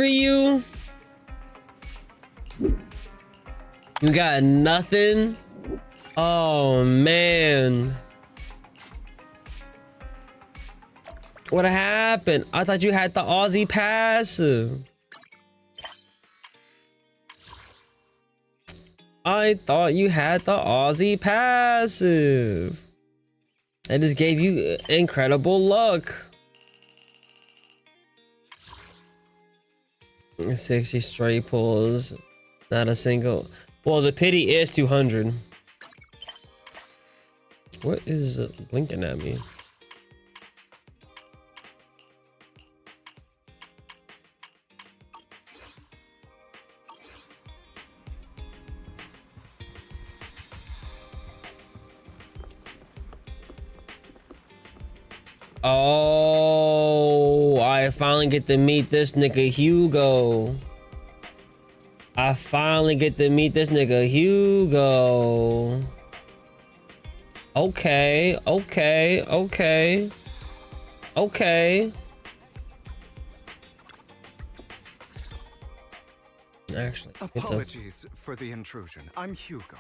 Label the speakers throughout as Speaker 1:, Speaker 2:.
Speaker 1: for you? You got nothing? Oh man. What happened? I thought you had the Aussie passive. I thought you had the Aussie passive. I just gave you incredible luck. 60 straight pulls. Not a single. Well, the pity is 200. What is blinking at me? Oh, I finally get to meet this nigga Hugo. I finally get to meet this nigga Hugo. Okay, okay, okay. Okay. Actually,
Speaker 2: apologies for the intrusion. I'm Hugo.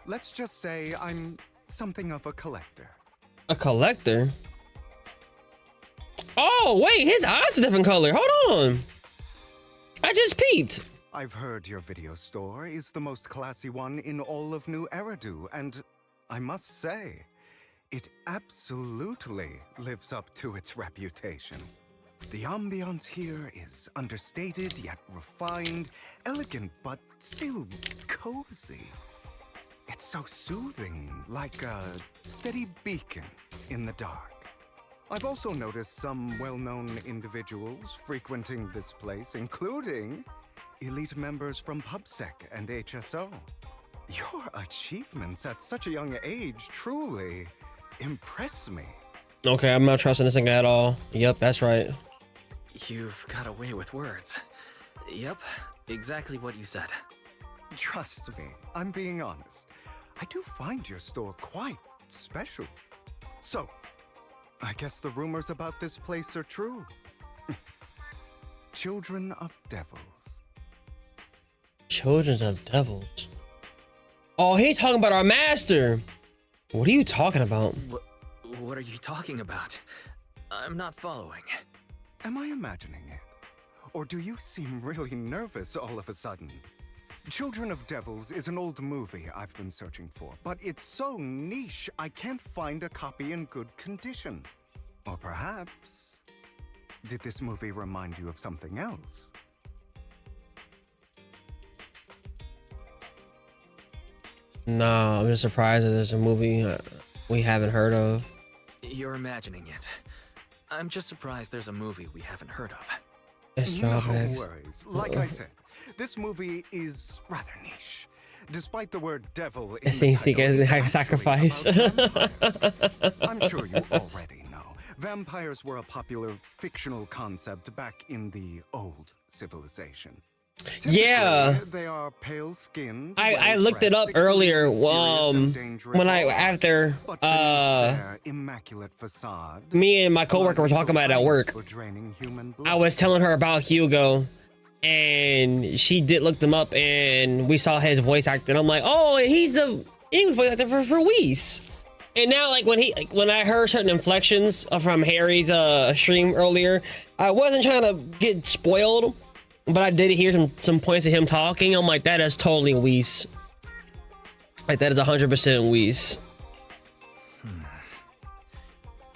Speaker 2: Let's just say I'm something of a collector.
Speaker 1: A collector? Oh, wait, his eyes are a different color. Hold on. I just peeped.
Speaker 2: I've heard your video store is the most classy one in all of New Eridu, and I must say, it absolutely lives up to its reputation. The ambiance here is understated yet refined, elegant but still cozy. It's so soothing, like a steady beacon in the dark. I've also noticed some well-known individuals frequenting this place, including elite members from PubSec and HSO. Your achievements at such a young age truly impress me.
Speaker 1: Okay, I'm not trusting this thing at all. Yep, that's right.
Speaker 3: You've got a way with words. Yep, exactly what you said.
Speaker 2: Trust me, I'm being honest. I do find your store quite special. So, I guess the rumors about this place are true. Children of Devils.
Speaker 1: Children of Devils? Oh, he talking about our master. What are you talking about?
Speaker 3: What are you talking about? I'm not following.
Speaker 2: Am I imagining it? Or do you seem really nervous all of a sudden? Children of Devils is an old movie I've been searching for, but it's so niche I can't find a copy in good condition. Or perhaps, did this movie remind you of something else?
Speaker 1: No, I'm just surprised that there's a movie we haven't heard of.
Speaker 3: You're imagining it. I'm just surprised there's a movie we haven't heard of.
Speaker 1: It's
Speaker 2: No
Speaker 1: drawbacks.
Speaker 2: worries. Like I said, this movie is rather niche. Despite the word devil in
Speaker 1: It seems
Speaker 2: the
Speaker 1: like
Speaker 2: title,
Speaker 1: a
Speaker 2: it's actually
Speaker 1: sacrifice.
Speaker 2: about vampires. I'm sure you already know. Vampires were a popular fictional concept back in the old civilization.
Speaker 1: Yeah.
Speaker 2: Typically, they are pale-skinned.
Speaker 1: I looked it up earlier. When I after
Speaker 2: but beneath their immaculate facade,
Speaker 1: me and my coworker were talking about it at work.
Speaker 2: for draining human blood.
Speaker 1: I was telling her about Hugo, and she did look them up, and we saw his voice actor. I'm like, oh, he's the English voice actor for Whis. And now, like when I heard certain inflections from Harry's stream earlier, I wasn't trying to get spoiled, but I did hear some points of him talking. I'm like, that is totally Whis. Like that is 100% Whis.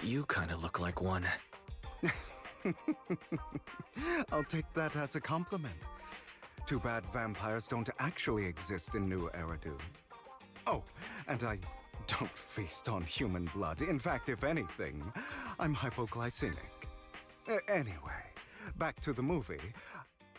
Speaker 3: You kind of look like one.
Speaker 2: I'll take that as a compliment. Too bad vampires don't actually exist in New Eridu. Oh, and I don't feast on human blood. In fact, if anything, I'm hypoglycemic. Anyway, back to the movie.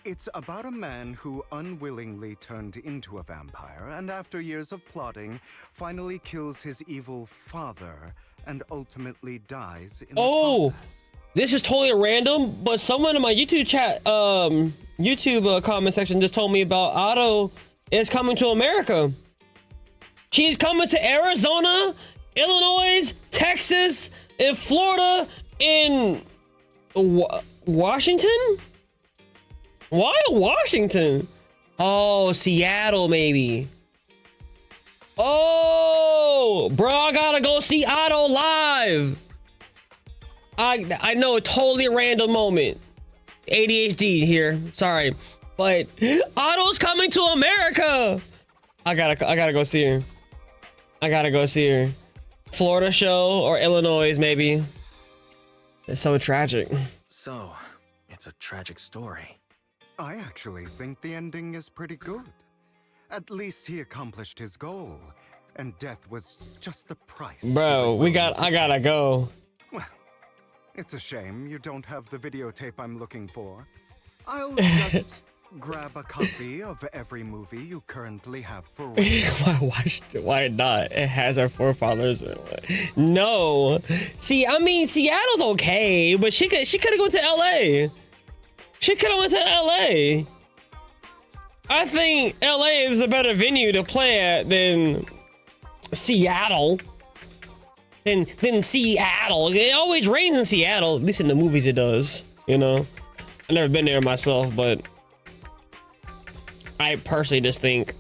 Speaker 2: It's about a man who unwillingly turned into a vampire and after years of plotting, finally kills his evil father and ultimately dies in the process.
Speaker 1: This is totally random, but someone in my YouTube chat, YouTube comment section just told me about Otto is coming to America. She's coming to Arizona, Illinois, Texas, and Florida, and Washington. Why Washington? Oh, Seattle, maybe. Oh, bro, I gotta go see Otto live. I know, a totally random moment. ADHD here, sorry, but Otto's coming to America. I gotta go see her. I gotta go see her. Florida show or Illinois, maybe. It's so tragic.
Speaker 3: So, it's a tragic story.
Speaker 2: I actually think the ending is pretty good. At least he accomplished his goal, and death was just the price.
Speaker 1: Bro, I gotta go.
Speaker 2: Well, it's a shame you don't have the videotape I'm looking for. I'll just grab a copy of every movie you currently have for rental.
Speaker 1: Why not? It has our forefathers. No. See, I mean, Seattle's okay, but she could have gone to LA. She could have went to LA. I think LA is a better venue to play at than Seattle. Than Seattle. It always rains in Seattle. At least in the movies it does. You know? I've never been there myself, but I personally just think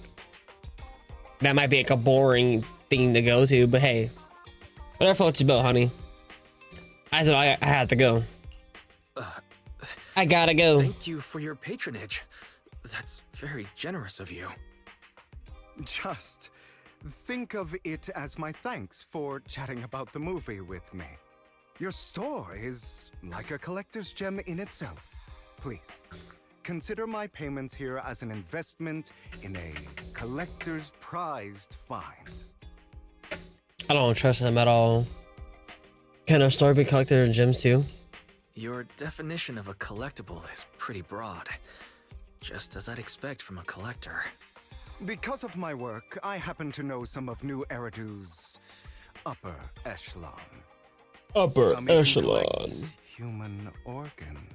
Speaker 1: that might be like a boring thing to go to, but hey, whatever floats your boat, honey. I have to go. I gotta go.
Speaker 3: Thank you for your patronage. That's very generous of you.
Speaker 2: Just think of it as my thanks for chatting about the movie with me. Your store is like a collector's gem in itself. Please, consider my payments here as an investment in a collector's prized find.
Speaker 1: I don't trust them at all. Can a store be collector gems too?
Speaker 3: Your definition of a collectible is pretty broad. Just as I'd expect from a collector.
Speaker 2: Because of my work, I happen to know some of New Eridu's upper echelon.
Speaker 1: Upper
Speaker 2: Some even
Speaker 1: echelon.
Speaker 2: collect human organs.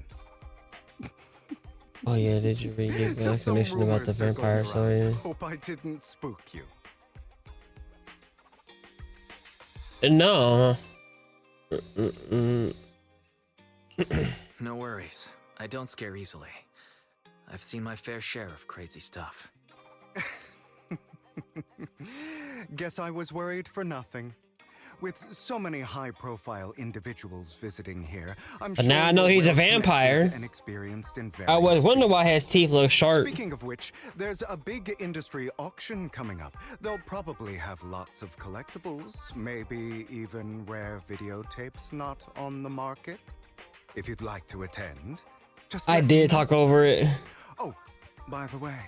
Speaker 1: Oh yeah, did you read the
Speaker 2: Just some
Speaker 1: explanation about the
Speaker 2: rumors circling
Speaker 1: vampire
Speaker 2: around.
Speaker 1: story?
Speaker 2: Hope I didn't spook you.
Speaker 1: No.
Speaker 3: No worries. I don't scare easily. I've seen my fair share of crazy stuff.
Speaker 2: Guess I was worried for nothing. With so many high-profile individuals visiting here, I'm
Speaker 1: But
Speaker 2: sure
Speaker 1: now I know
Speaker 2: you're
Speaker 1: he's a
Speaker 2: well connected
Speaker 1: vampire.
Speaker 2: and experienced in
Speaker 1: I was
Speaker 2: various
Speaker 1: wondering why
Speaker 2: fields.
Speaker 1: his teeth look sharp.
Speaker 2: Speaking of which, there's a big industry auction coming up. They'll probably have lots of collectibles, maybe even rare videotapes not on the market. If you'd like to attend, just
Speaker 1: I
Speaker 2: let me
Speaker 1: did
Speaker 2: know.
Speaker 1: talk over it.
Speaker 2: Oh, by the way,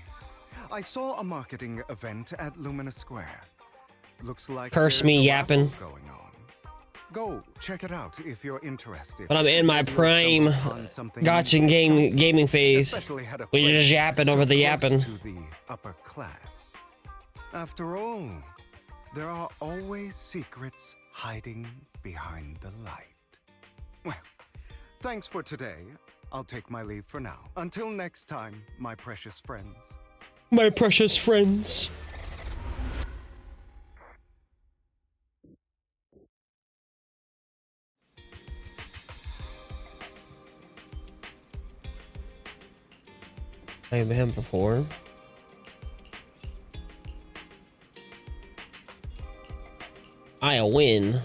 Speaker 2: I saw a marketing event at Lumina Square. Looks like
Speaker 1: Curse
Speaker 2: there's
Speaker 1: me
Speaker 2: a
Speaker 1: yapping.
Speaker 2: raffle going on. Go check it out if you're interested.
Speaker 1: But I'm in my
Speaker 2: Maybe you'll
Speaker 1: prime
Speaker 2: stumble upon something
Speaker 1: gotcha
Speaker 2: exciting.
Speaker 1: gaming phase.
Speaker 2: Especially had a
Speaker 1: When you're just
Speaker 2: place
Speaker 1: yapping
Speaker 2: so
Speaker 1: over the
Speaker 2: close
Speaker 1: yapping.
Speaker 2: to the upper class. After all, there are always secrets hiding behind the light. Well, thanks for today. I'll take my leave for now. Until next time, my precious friends.
Speaker 1: My precious friends. I've met him before. I win.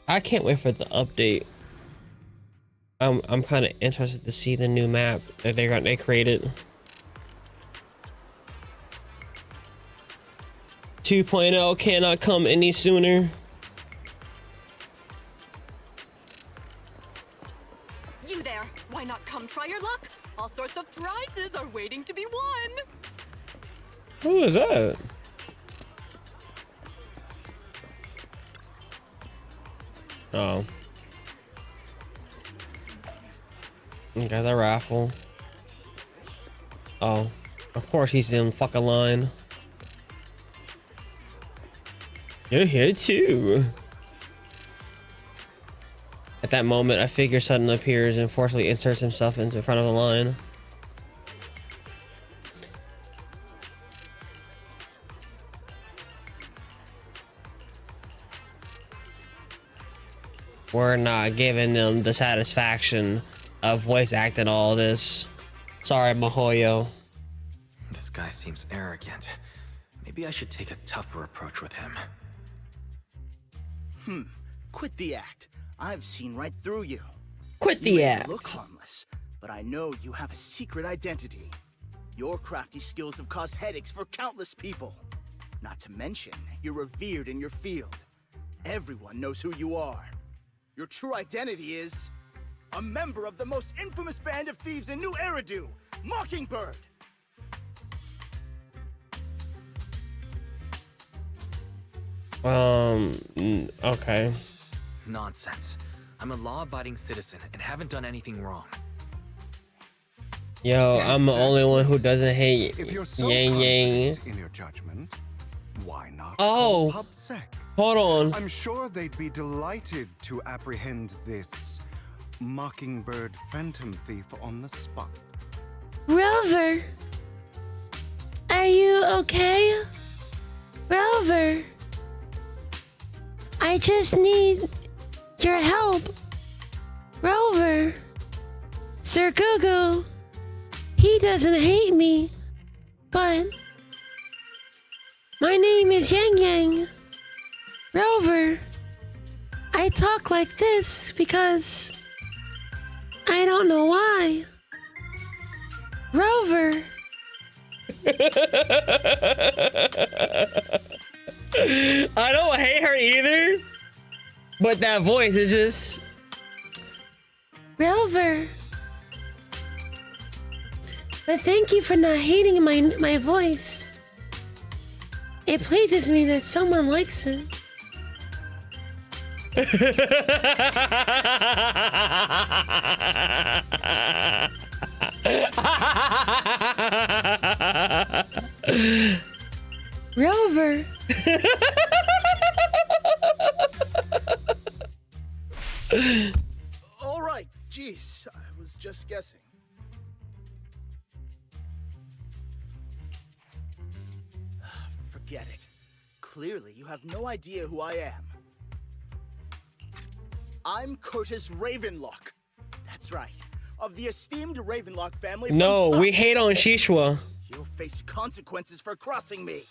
Speaker 1: I can't wait for the update. I'm kind of interested to see the new map that they created. 2.0 cannot come any sooner.
Speaker 4: You there! Why not come try your luck? All sorts of prizes are waiting to be won!
Speaker 1: Who is that? Oh. Okay, the raffle. Oh. Of course he's in fucking line. You're here too. At that moment, a figure suddenly appears and forcibly inserts himself into front of the line. we're not giving them the satisfaction of voice acting all this. Sorry, Mahoyo.
Speaker 3: This guy seems arrogant. Maybe I should take a tougher approach with him.
Speaker 5: Quit the act. I've seen right through you.
Speaker 1: Quit
Speaker 5: You
Speaker 1: the
Speaker 5: may
Speaker 1: act.
Speaker 5: look harmless, but I know you have a secret identity. Your crafty skills have caused headaches for countless people. Not to mention, you're revered in your field. Everyone knows who you are. Your true identity is a member of the most infamous band of thieves in New Eridu, Mockingbird.
Speaker 1: Okay.
Speaker 3: Nonsense. I'm a law-abiding citizen and haven't done anything wrong.
Speaker 1: Yo, I'm the only one who doesn't hate
Speaker 2: If you're so
Speaker 1: Yang Yang.
Speaker 2: confident in your judgment, why not
Speaker 1: Oh.
Speaker 2: call PubSec?
Speaker 1: Hold on.
Speaker 2: I'm sure they'd be delighted to apprehend this Mockingbird phantom thief on the spot.
Speaker 6: Rover, are you okay? Rover, I just need your help. Rover, Sir Gugu, he doesn't hate me, but my name is Yang Yang. Rover, I talk like this because I don't know why. Rover.
Speaker 1: I don't hate her either, but that voice is just.
Speaker 6: Rover. But thank you for not hating my voice. It pleases me that someone likes it. Rover.
Speaker 5: All right, jeez, I was just guessing. Forget it. Clearly, you have no idea who I am. I'm Curtis Ravenlock. That's right. Of the esteemed Ravenlock family. from
Speaker 1: No, we
Speaker 5: Tufts.
Speaker 1: hate on Shishwa.
Speaker 5: You'll face consequences for crossing me.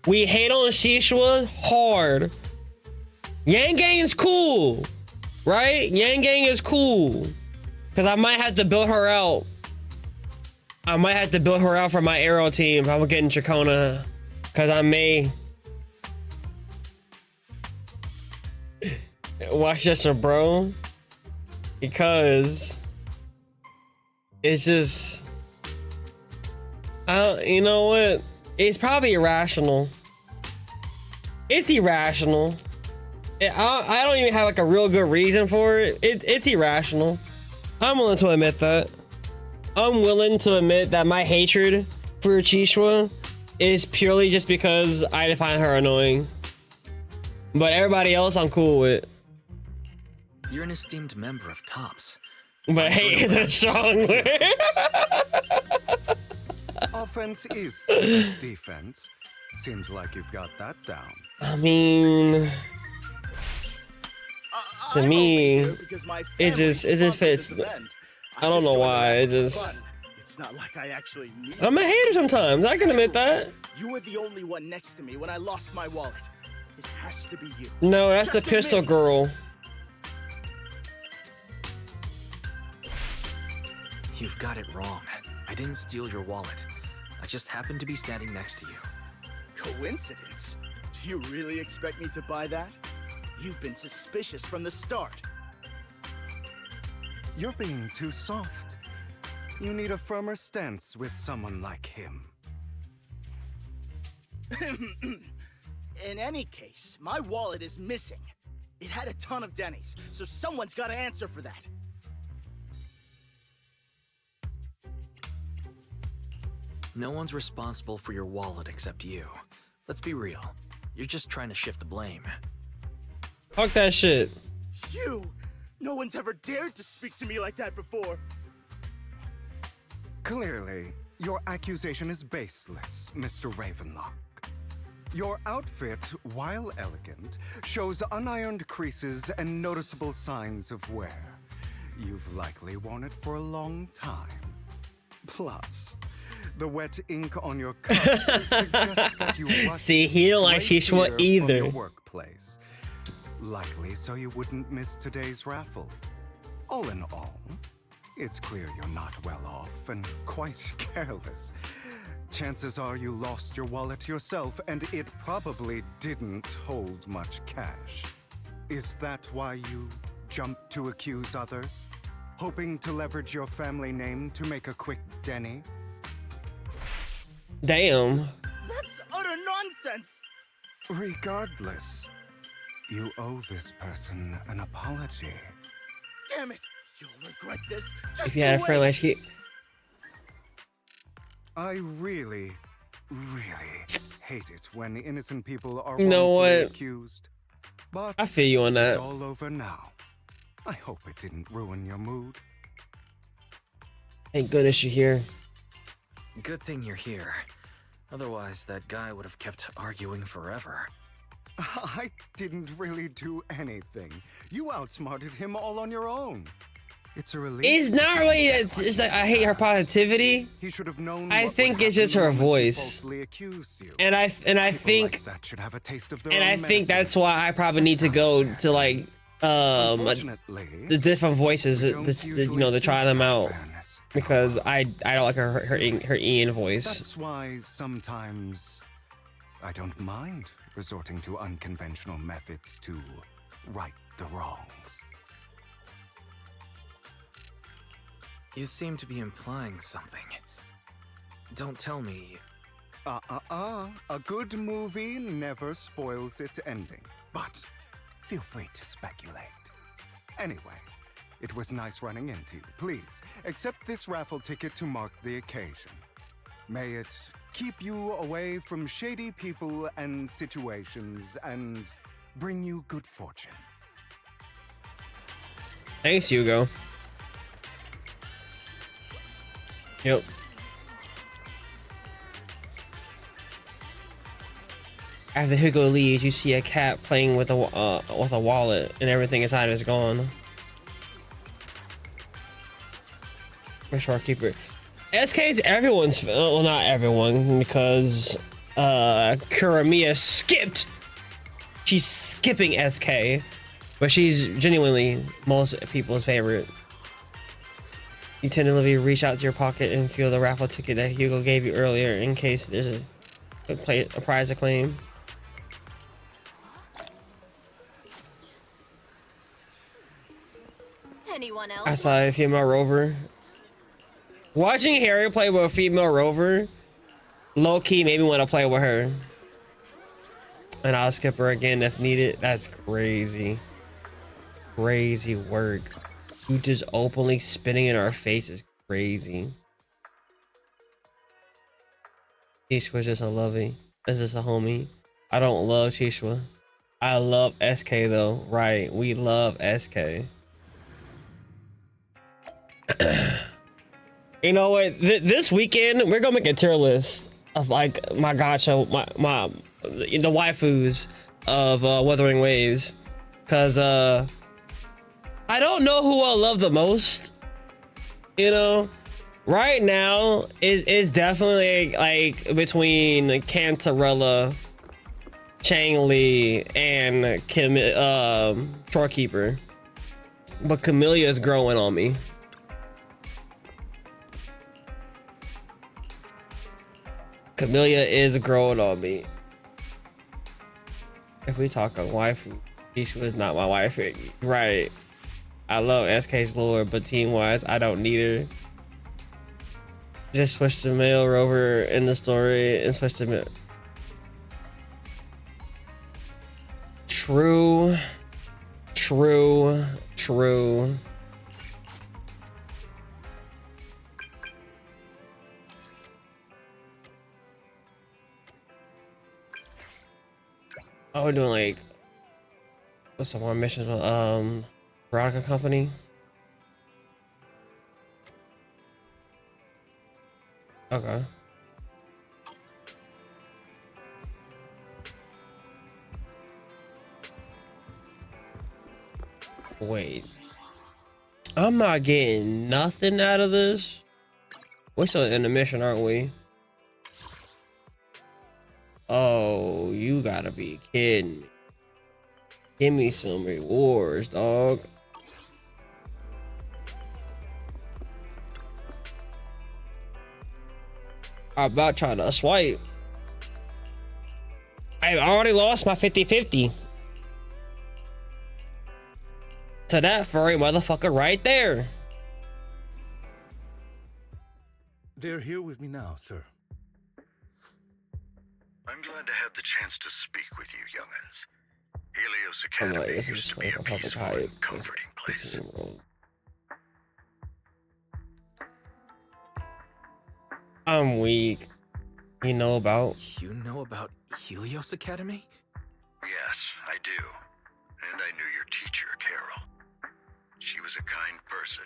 Speaker 1: We hate on Shishwa hard. Yang Gang is cool, right? Yang Gang is cool. Cause I might have to build her out. I might have to build her out for my Arrow team if I'm getting Chacona. Cause I may. Watch this, bro. Because it's just, you know what? It's probably irrational. It's irrational. I don't even have like a real good reason for it. It's irrational. I'm willing to admit that. I'm willing to admit that my hatred for Chishwa is purely just because I find her annoying. But everybody else I'm cool with.
Speaker 3: You're an esteemed member of Tops.
Speaker 1: But hate is a strong word.
Speaker 2: Offense is its defense. Seems like you've got that down.
Speaker 1: I mean, to
Speaker 5: I'm
Speaker 1: me,
Speaker 5: only here because my
Speaker 1: it
Speaker 5: family
Speaker 1: just
Speaker 5: sponsored
Speaker 1: fits.
Speaker 5: this event.
Speaker 1: I don't know
Speaker 5: just joined
Speaker 1: why,
Speaker 5: around
Speaker 1: it
Speaker 5: for
Speaker 1: just-
Speaker 5: fun. It's not like I actually need
Speaker 1: I'm a hater sometimes. I can admit that.
Speaker 5: You were the only one next to me when I lost my wallet. It has to be you.
Speaker 1: No, that's the
Speaker 5: Just admit
Speaker 1: pistol
Speaker 5: it.
Speaker 1: girl.
Speaker 3: You've got it wrong. I didn't steal your wallet. I just happened to be standing next to you.
Speaker 5: Coincidence? Do you really expect me to buy that? You've been suspicious from the start.
Speaker 2: You're being too soft. You need a firmer stance with someone like him.
Speaker 5: In any case, my wallet is missing. It had a ton of Denny's, so someone's got to answer for that.
Speaker 3: No one's responsible for your wallet except you. Let's be real. You're just trying to shift the blame.
Speaker 1: Fuck that shit.
Speaker 5: You! No one's ever dared to speak to me like that before.
Speaker 2: Clearly, your accusation is baseless, Mr. Ravenlock. Your outfit, while elegant, shows unironed creases and noticeable signs of wear. You've likely worn it for a long time. Plus, the wet ink on your cuffs suggests that you rushed
Speaker 1: See, he don't like
Speaker 2: straight
Speaker 1: Shishwa
Speaker 2: here from
Speaker 1: either.
Speaker 2: your workplace. Likely so you wouldn't miss today's raffle. All in all, it's clear you're not well off and quite careless. Chances are you lost your wallet yourself, and it probably didn't hold much cash. Is that why you jumped to accuse others? Hoping to leverage your family name to make a quick Denny?
Speaker 1: Damn.
Speaker 5: That's utter nonsense!
Speaker 2: Regardless, you owe this person an apology.
Speaker 5: Damn it! You'll regret this. Just
Speaker 1: If you had a friend
Speaker 5: wait.
Speaker 1: like she,
Speaker 2: I really hate it when innocent people are
Speaker 1: You know
Speaker 2: wrongfully
Speaker 1: what?
Speaker 2: accused. But
Speaker 1: I feel you on
Speaker 2: it's
Speaker 1: that.
Speaker 2: all over now. I hope it didn't ruin your mood.
Speaker 1: Thank goodness you're here.
Speaker 3: Good thing you're here. Otherwise, that guy would have kept arguing forever.
Speaker 2: I didn't really do anything. You outsmarted him all on your own. It's a relief.
Speaker 1: It's
Speaker 2: to
Speaker 1: not
Speaker 2: see
Speaker 1: really.
Speaker 2: you
Speaker 1: It's like I hate her positivity,
Speaker 2: He should have known.
Speaker 1: I
Speaker 2: what
Speaker 1: think
Speaker 2: would
Speaker 1: it's just
Speaker 2: happen
Speaker 1: her
Speaker 2: the moment he
Speaker 1: voice.
Speaker 2: falsely accused you.
Speaker 1: and I
Speaker 2: People
Speaker 1: think
Speaker 2: like that should have a taste of their
Speaker 1: and
Speaker 2: own
Speaker 1: I think
Speaker 2: medicine.
Speaker 1: that's why I probably need to go to like
Speaker 2: Unfortunately,
Speaker 1: the different voices,
Speaker 2: we don't
Speaker 1: you know, to
Speaker 2: usually
Speaker 1: try
Speaker 2: see
Speaker 1: them
Speaker 2: such
Speaker 1: out
Speaker 2: fairness in
Speaker 1: because
Speaker 2: our world.
Speaker 1: I don't like her Ian voice.
Speaker 2: That's why sometimes I don't mind resorting to unconventional methods to right the wrongs.
Speaker 3: You seem to be implying something. Don't tell me.
Speaker 2: A good movie never spoils its ending, but feel free to speculate. Anyway, it was nice running into you. Please, accept this raffle ticket to mark the occasion. May it keep you away from shady people and situations and bring you good fortune.
Speaker 1: Thanks, Hugo. Yep. After Hugo leaves, you see a cat playing with a wallet, and everything inside is gone. My shopkeeper. SK's everyone's, well, not everyone, because Kuramiya skipped. She's skipping SK, but she's genuinely most people's favorite. You tentatively reach out to your pocket and feel the raffle ticket that Hugo gave you earlier in case there's a prize to claim.
Speaker 4: Anyone else?
Speaker 1: I saw a female rover. Watching Harry play with a female rover, low key made me want to play with her. And I'll skip her again if needed. That's crazy. Crazy work. You just openly spitting in our face is crazy. Chishwa's just a lovey. Is this a homie? I don't love Chishwa. I love SK though. Right. We love SK. You know what? This weekend we're gonna make a tier list of like my gacha, the waifus of Wuthering Waves, cause I don't know who I love the most. You know, right now is definitely like between Cantarella, Chang-Li, and Shorekeeper, but Camelia's growing on me. Camellia is growing on me. If we talk on waifu, she was not my wife. Right. I love SK's lore, but team-wise, I don't need her. Just switch to male rover in the story and switch to male. True. True. True. Oh, we're doing like what's some more missions with Veronica Company. Okay. Wait. I'm not getting nothing out of this. We're still in the mission, aren't we? Oh, you gotta be kidding me. Give me some rewards, dog. I'm about trying to swipe. I already lost my 50-50 to that furry motherfucker right there.
Speaker 7: They're here with me now, sir.
Speaker 8: I'm glad to have the chance to speak with you, young'uns. Helios
Speaker 1: I'm
Speaker 8: Academy
Speaker 1: like, this is
Speaker 8: used to be a
Speaker 1: public
Speaker 8: peaceful
Speaker 1: hype.
Speaker 8: and comforting
Speaker 1: It's
Speaker 8: place.
Speaker 1: in room. I'm weak. You know about?
Speaker 3: You know about Helios Academy?
Speaker 8: Yes, I do. And I knew your teacher, Carol. She was a kind person.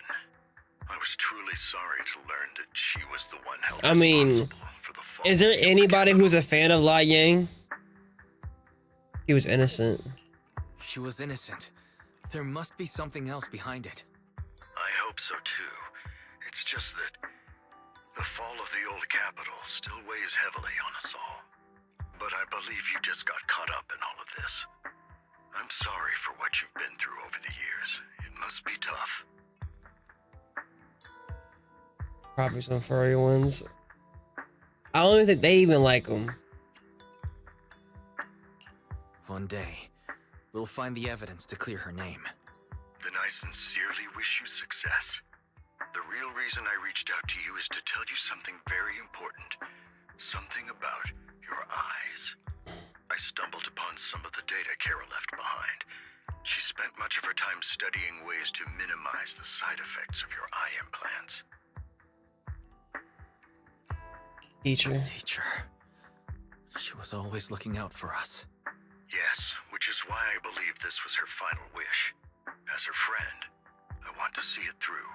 Speaker 8: I was truly sorry to learn that she was the one held
Speaker 1: I mean,
Speaker 8: responsible for the fall
Speaker 1: is there
Speaker 8: of the
Speaker 1: anybody
Speaker 8: capital.
Speaker 1: who's a fan of Lai Yang? He was innocent.
Speaker 3: She was innocent. There must be something else behind it.
Speaker 8: I hope so too. It's just that the fall of the old capital still weighs heavily on us all. But I believe you just got caught up in all of this. I'm sorry for what you've been through over the years. It must be tough.
Speaker 1: Probably some furry ones. I don't even think they even like him.
Speaker 3: One day, we'll find the evidence to clear her name.
Speaker 8: Then I sincerely wish you success. The real reason I reached out to you is to tell you something very important. Something about your eyes. I stumbled upon some of the data Kara left behind. She spent much of her time studying ways to minimize the side effects of your eye implants.
Speaker 1: Teacher.
Speaker 3: Teacher. She was always looking out for us.
Speaker 8: Yes, which is why I believe this was her final wish. As her friend, I want to see it through.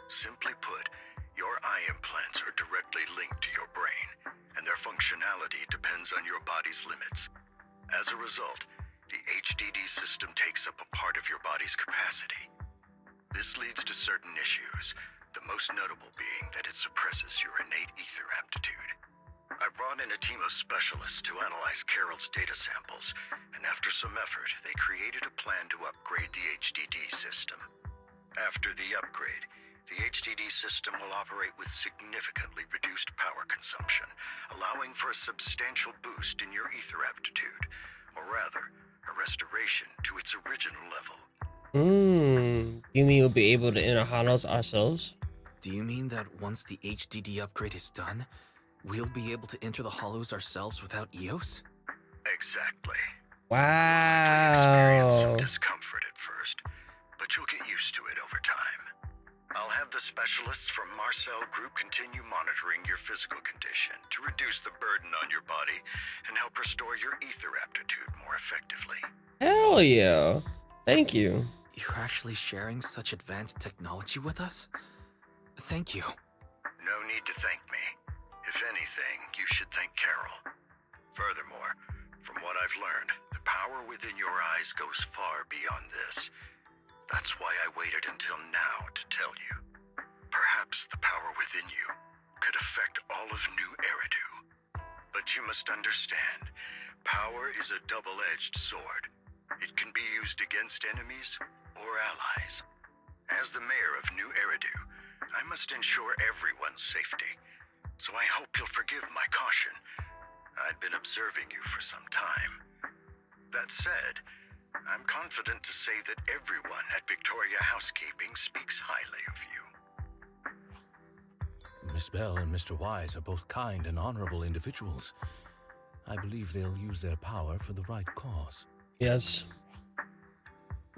Speaker 8: Simply put, your eye implants are directly linked to your brain, and their functionality depends on your body's limits. As a result, the HDD system takes up a part of your body's capacity. This leads to certain issues, the most notable being that it suppresses your innate ether aptitude. I brought in a team of specialists to analyze Carol's data samples, and after some effort, they created a plan to upgrade the HDD system. After the upgrade, the HDD system will operate with significantly reduced power consumption, allowing for a substantial boost in your ether aptitude, or rather, a restoration to its original level.
Speaker 1: You mean we'll be able to enter hollows ourselves?
Speaker 3: Do you mean that once the HDD upgrade is done, we'll be able to enter the hollows ourselves without EOS?
Speaker 8: Exactly.
Speaker 1: Wow.
Speaker 8: Experience some discomfort at first, but you'll get used to it over time. I'll have the specialists from Marcel Group continue monitoring your physical condition to reduce the burden on your body and help restore your ether aptitude more effectively.
Speaker 1: Hell yeah. Thank you.
Speaker 3: You're actually sharing such advanced technology with us? Thank you.
Speaker 8: No need to thank me. If anything, you should thank Carol. Furthermore, from what I've learned, the power within your eyes goes far beyond this. That's why I waited until now to tell you. Perhaps the power within you could affect all of New Eridu. But you must understand, power is a double-edged sword. It can be used against enemies or allies. As the mayor of New Eridu, I must ensure everyone's safety. So I hope you'll forgive my caution. I'd been observing you for some time. That said, I'm confident to say that everyone at Victoria Housekeeping speaks highly of you.
Speaker 7: Miss Bell and Mr. Wise are both kind and honorable individuals. I believe they'll use their power for the right cause.
Speaker 1: Yes.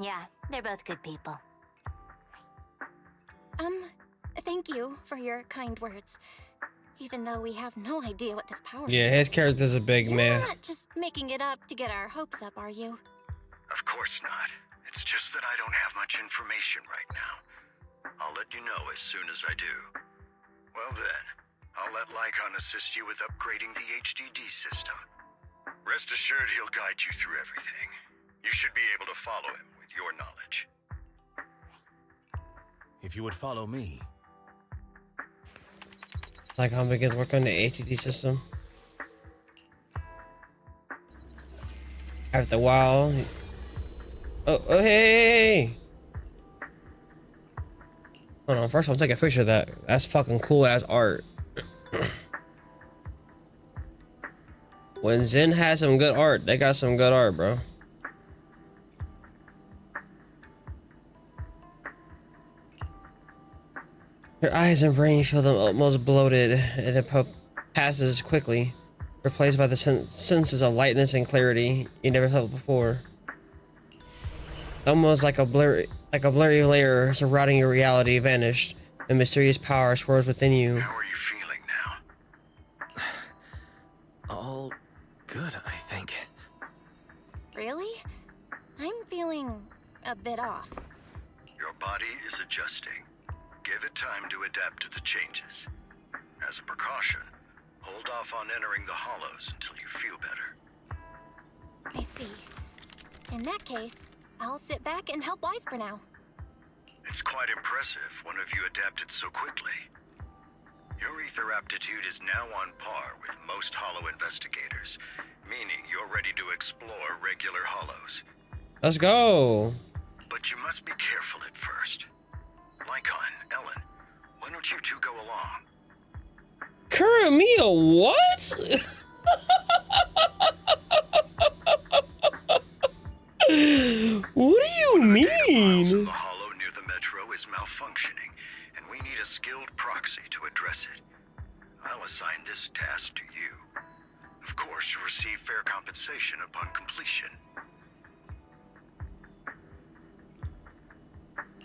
Speaker 9: Yeah, they're both good people.
Speaker 10: Thank you for your kind words. Even though we have no idea what this power
Speaker 1: Yeah,
Speaker 10: is.
Speaker 1: his character's a big
Speaker 10: You're
Speaker 1: man.
Speaker 10: not just making it up to get our hopes up, are you?
Speaker 8: Of course not. It's just that I don't have much information right now. I'll let you know as soon as I do. Well then, I'll let Lycon assist you with upgrading the HDD system. Rest assured he'll guide you through everything. You should be able to follow him with your knowledge.
Speaker 7: If you would follow me.
Speaker 1: Like I'm begin to work on the ATT system. After a while. Oh, hey. Hold on, first I'll take a picture of that. That's fucking cool ass art. When Zen has some good art, they got some good art, bro. Your eyes and brain feel the utmost bloated, and it passes quickly, replaced by the senses of lightness and clarity you never felt before. Almost like a blurry layer surrounding your reality vanished, and mysterious power swirls within you.
Speaker 8: How are you feeling now?
Speaker 3: All good, I think.
Speaker 10: Really? I'm feeling a bit off.
Speaker 8: Your body is adjusting. Give it time to adapt to the changes. As a precaution, hold off on entering the hollows until you feel better.
Speaker 10: I see. In that case, I'll sit back and help Wise for now.
Speaker 8: It's quite impressive one of you adapted so quickly. Your ether aptitude is now on par with most hollow investigators, meaning you're ready to explore regular hollows.
Speaker 1: Let's go.
Speaker 8: But you must be careful at first. Lycon, Ellen, why don't you two go along?
Speaker 1: Kuramia, what? What do you mean?
Speaker 8: The hollow near the metro is malfunctioning, and we need a skilled proxy to address it. I'll assign this task to you. Of course, you receive fair compensation upon completion.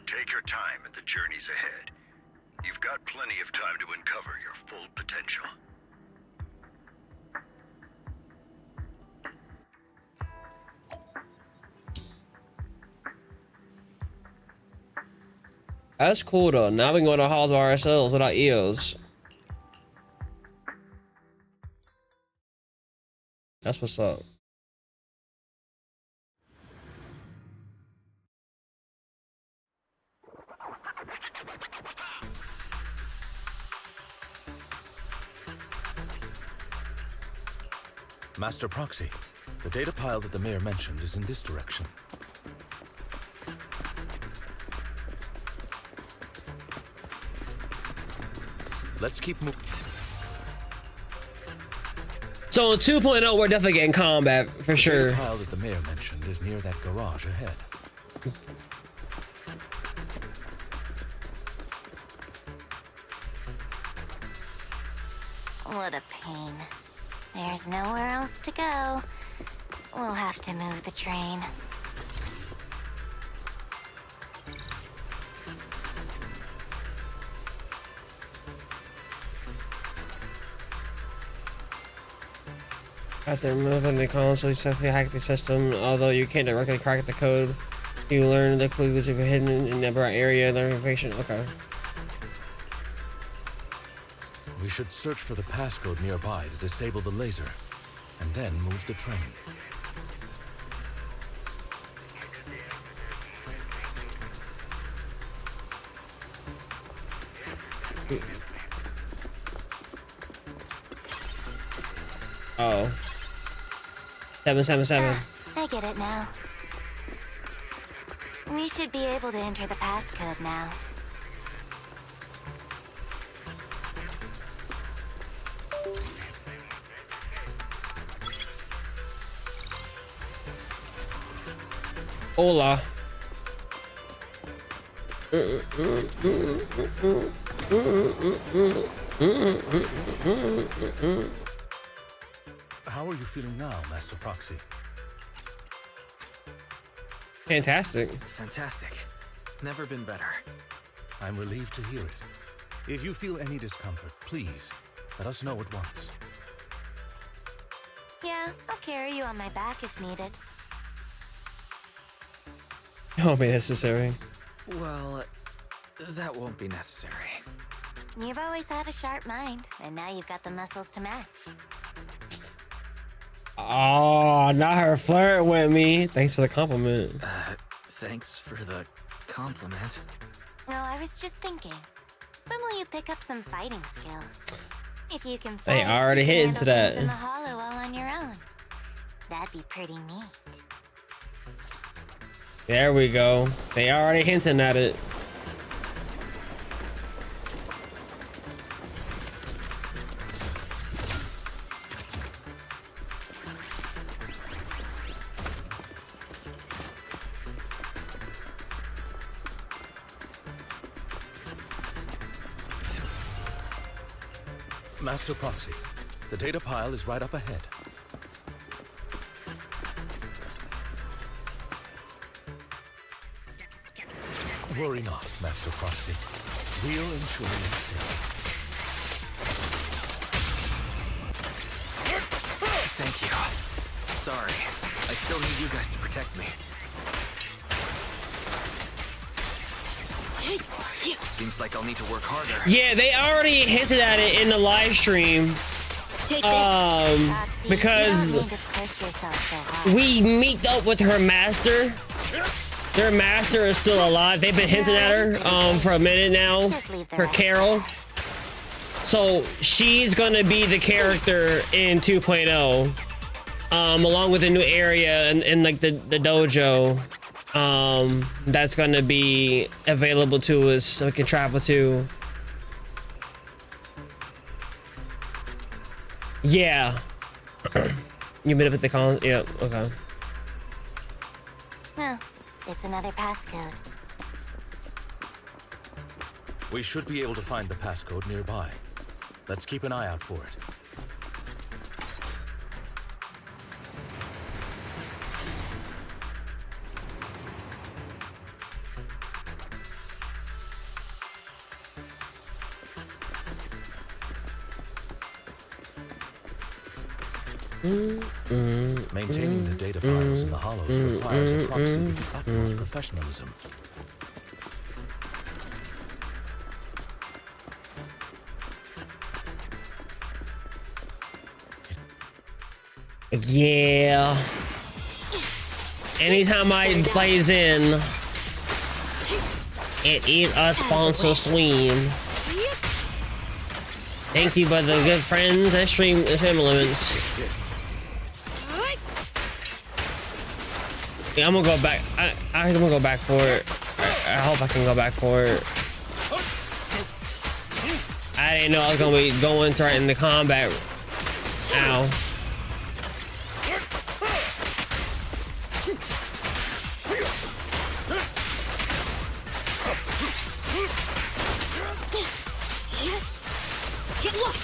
Speaker 8: Take your time in the journeys ahead. You've got plenty of time to uncover your full potential.
Speaker 1: That's cool though. Now we can go to halls by ourselves without EOS. That's what's up.
Speaker 7: Master Proxy, the data pile that the mayor mentioned is in this direction. Let's keep moving.
Speaker 1: So in 2.0, we're definitely getting combat for sure.
Speaker 7: The data pile that the mayor mentioned is near that garage ahead.
Speaker 9: What a pain. There's nowhere else to go. We'll have to move the train.
Speaker 1: After moving the console, you successfully hack the system. Although you can't directly crack the code, you learn the clues if you're hidden in the bright area. Learn information. Okay.
Speaker 7: We should search for the passcode nearby to disable the laser, and then move the train.
Speaker 1: Oh. 777.
Speaker 9: I get it now. We should be able to enter the passcode now.
Speaker 1: Hola.
Speaker 7: How are you feeling now, Master Proxy?
Speaker 1: Fantastic.
Speaker 3: Fantastic. Never been better.
Speaker 7: I'm relieved to hear it. If you feel any discomfort, please let us know at once.
Speaker 9: Yeah, I'll carry you on my back if needed.
Speaker 1: Won't be necessary.
Speaker 3: Well, that won't be necessary.
Speaker 9: You've always had a sharp mind, and now you've got the muscles to match.
Speaker 1: Oh, not her flirting with me. Thanks for the compliment.
Speaker 3: Thanks for the compliment.
Speaker 9: No, I was just thinking. When will you pick up some fighting skills? If you can
Speaker 1: They
Speaker 9: fight,
Speaker 1: already
Speaker 9: you can
Speaker 1: hit into
Speaker 9: handle things
Speaker 1: that.
Speaker 9: in the hollow all on your own. That'd be pretty neat.
Speaker 1: There we go. They already hinting at it.
Speaker 7: Master Proxy, the data pile is right up ahead. Worry not, Master Proxy. We'll ensure you're safe.
Speaker 3: Thank you. Sorry. I still need you guys to protect me. Seems like I'll need to work harder.
Speaker 1: Yeah, they already hinted at it in the live stream. Because we meet up with her master. Their master is still alive. They've been hinting at her for a minute now. Her Carol. So she's gonna be the character in 2.0. Along with a new area and like the dojo. That's gonna be available to us so we can travel to. Yeah. You meet up at the con? Yeah, okay.
Speaker 9: No, it's another passcode.
Speaker 7: We should be able to find the passcode nearby. Let's keep an eye out for it. Maintaining the data files in the hollows requires a proxy with the utmost professionalism.
Speaker 1: Yeah. Anytime I plays in, it is a sponsor stream. Thank you for the good friends at Stream Elements. Yeah, I'm gonna go back. I'm gonna go back for it. I hope I can go back for it. I didn't know I was gonna be going right into combat. Ow.
Speaker 10: Get lost!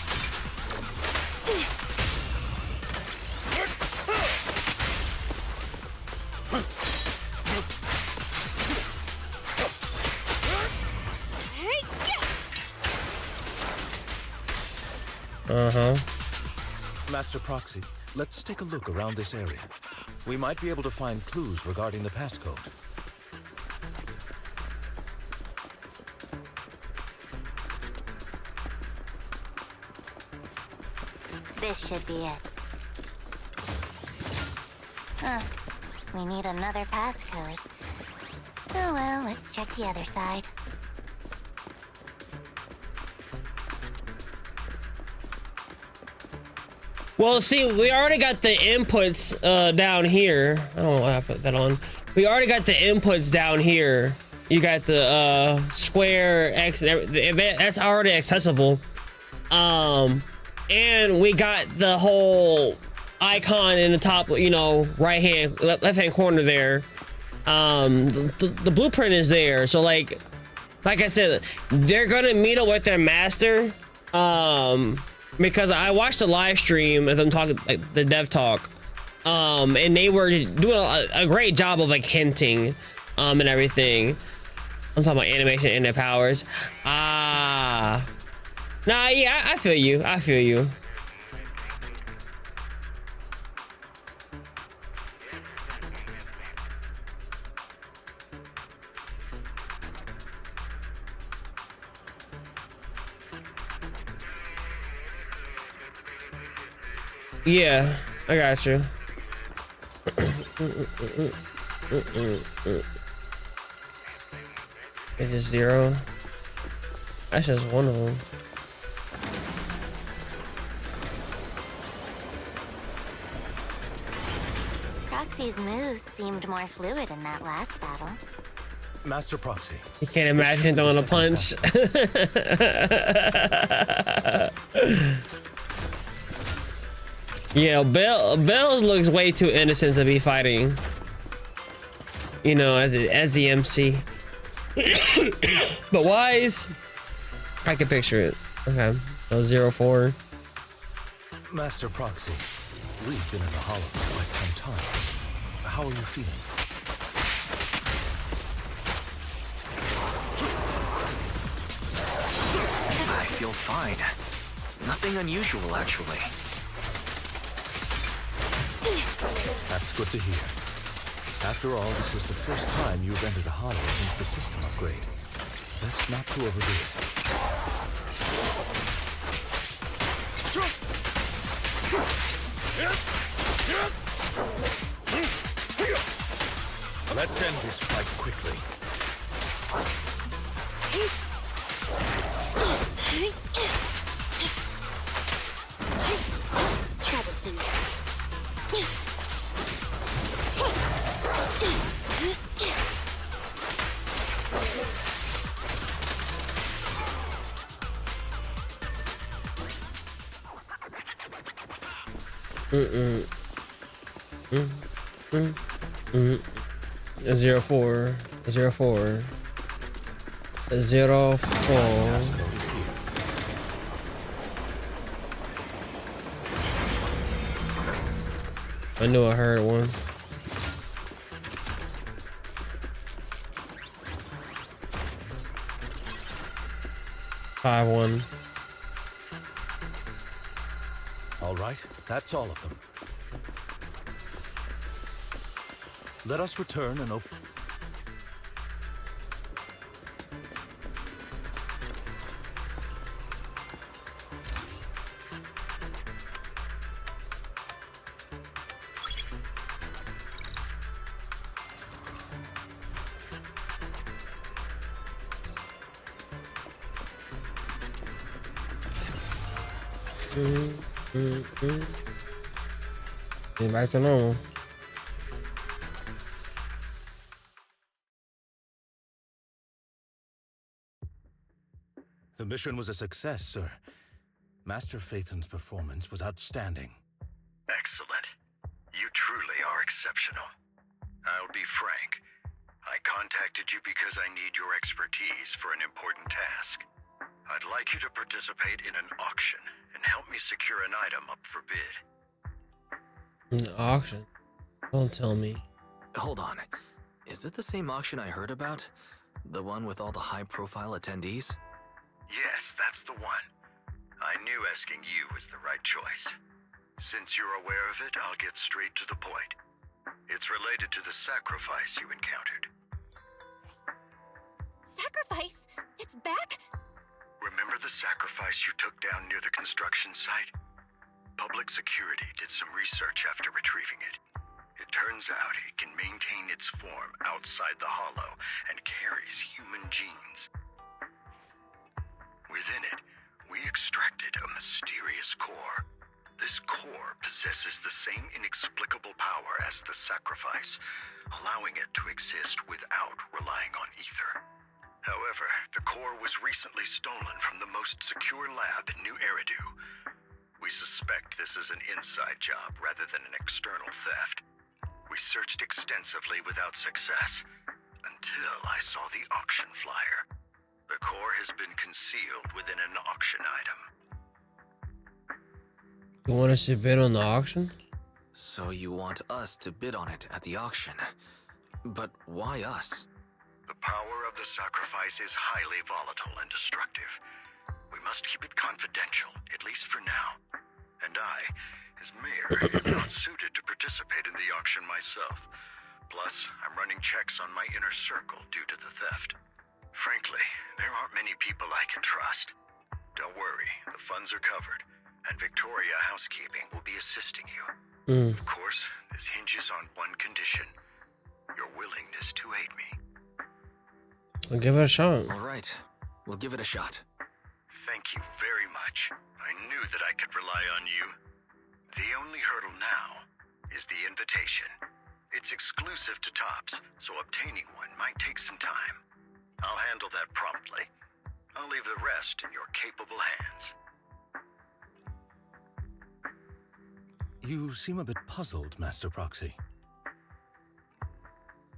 Speaker 7: Master Proxy, let's take a look around this area. We might be able to find clues regarding the passcode.
Speaker 9: This should be it. Huh. We need another passcode. Oh well, let's check the other side.
Speaker 1: Well, see, we already got the inputs down here. I don't know why I put that on. We already got the inputs down here. You got the square, X, and everything. That's already accessible. And we got the whole icon in the top, you know, left-hand corner there. The blueprint is there. So like I said, they're gonna meet up with their master. Because I watched the live stream of them talking, like the dev talk, and they were doing a great job of like hinting, and everything. I'm talking about animation and their powers. Nah, yeah, I feel you. I feel you. Yeah, I got you. It is 0. That's just one of them.
Speaker 9: Proxy's moves seemed more fluid in that last battle.
Speaker 7: Master Proxy.
Speaker 1: You can't imagine him throwing a punch. Yeah, Bell looks way too innocent to be fighting. You know, as the MC. But Wise, I can picture it. Okay, so 04.
Speaker 7: Master Proxy, we've been in the Hollow for quite some time. How are you feeling?
Speaker 3: I feel fine. Nothing unusual, actually.
Speaker 7: That's good to hear. After all, this is the first time you've entered a Hollow since the system upgrade. Best not to overdo it. Let's end this fight quickly.
Speaker 10: Troublesome.
Speaker 1: A 04. 04. 04. I knew I heard one. Five one.
Speaker 7: All right, that's all of them. Let us return and open.
Speaker 1: Get back to normal.
Speaker 7: The mission was a success, sir. Master Phaeton's performance was outstanding.
Speaker 8: Excellent. You truly are exceptional. I'll be frank. I contacted you because I need your expertise for an important task. I'd like you to participate in an auction and help me secure an item up for bid.
Speaker 1: An auction? Don't tell me.
Speaker 3: Hold on. Is it the same auction I heard about? The one with all the high-profile attendees?
Speaker 8: Yes, that's the one. I knew asking you was the right choice. Since you're aware of it, I'll get straight to the point. It's related to the sacrifice you encountered.
Speaker 10: Sacrifice? It's back?
Speaker 8: Remember the sacrifice you took down near the construction site? Public security did some research after retrieving it. It turns out it can maintain its form outside the Hollow and carries human genes. Within it, we extracted a mysterious core. This core possesses the same inexplicable power as the sacrifice, allowing it to exist without relying on ether. However, the core was recently stolen from the most secure lab in New Eridu. We suspect this is an inside job rather than an external theft. We searched extensively without success, until I saw the auction flyer. The core has been concealed within an auction item.
Speaker 1: You want us to bid on the auction?
Speaker 3: So you want us to bid on it at the auction. But why us?
Speaker 8: The power of the sacrifice is highly volatile and destructive. We must keep it confidential, at least for now. And I, as mayor, am not suited to participate in the auction myself. Plus, I'm running checks on my inner circle due to the theft. Frankly, there aren't many people I can trust. Don't worry, the funds are covered, and Victoria Housekeeping will be assisting you. Of course, this hinges on one condition: your willingness to aid me.
Speaker 1: We'll give it a shot.
Speaker 3: All right, we'll give it a shot.
Speaker 8: Thank you very much. I knew that I could rely on you. The only hurdle now is the invitation. It's exclusive to Tops, so obtaining one might take some time. I'll handle that promptly. I'll leave the rest in your capable hands.
Speaker 7: You seem a bit puzzled, Master Proxy.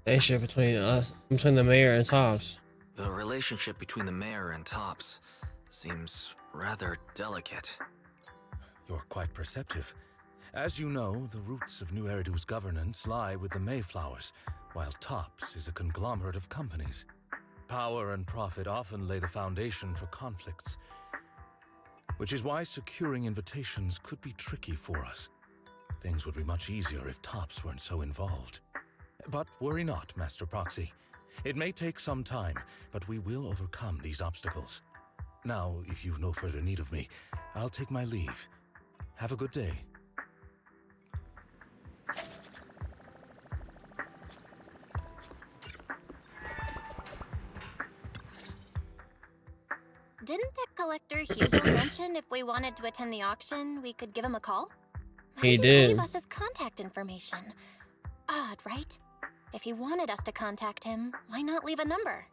Speaker 1: Relationship between the mayor and Tops.
Speaker 3: The relationship between the mayor and Tops seems rather delicate.
Speaker 7: You're quite perceptive. As you know, the roots of New Eridu's governance lie with the Mayflowers, while Tops is a conglomerate of companies. Power and profit often lay the foundation for conflicts, which is why securing invitations could be tricky for us. Things would be much easier if Tops weren't so involved. But worry not, Master Proxy. It may take some time, but we will overcome these obstacles. Now, if you've no further need of me, I'll take my leave. Have a good day.
Speaker 10: Didn't that collector Hugo mention if we wanted to attend the auction, we could give him a call? Why
Speaker 1: He
Speaker 10: did
Speaker 1: did.
Speaker 10: leave us his contact information? Odd, right? If he wanted us to contact him, why not leave a number?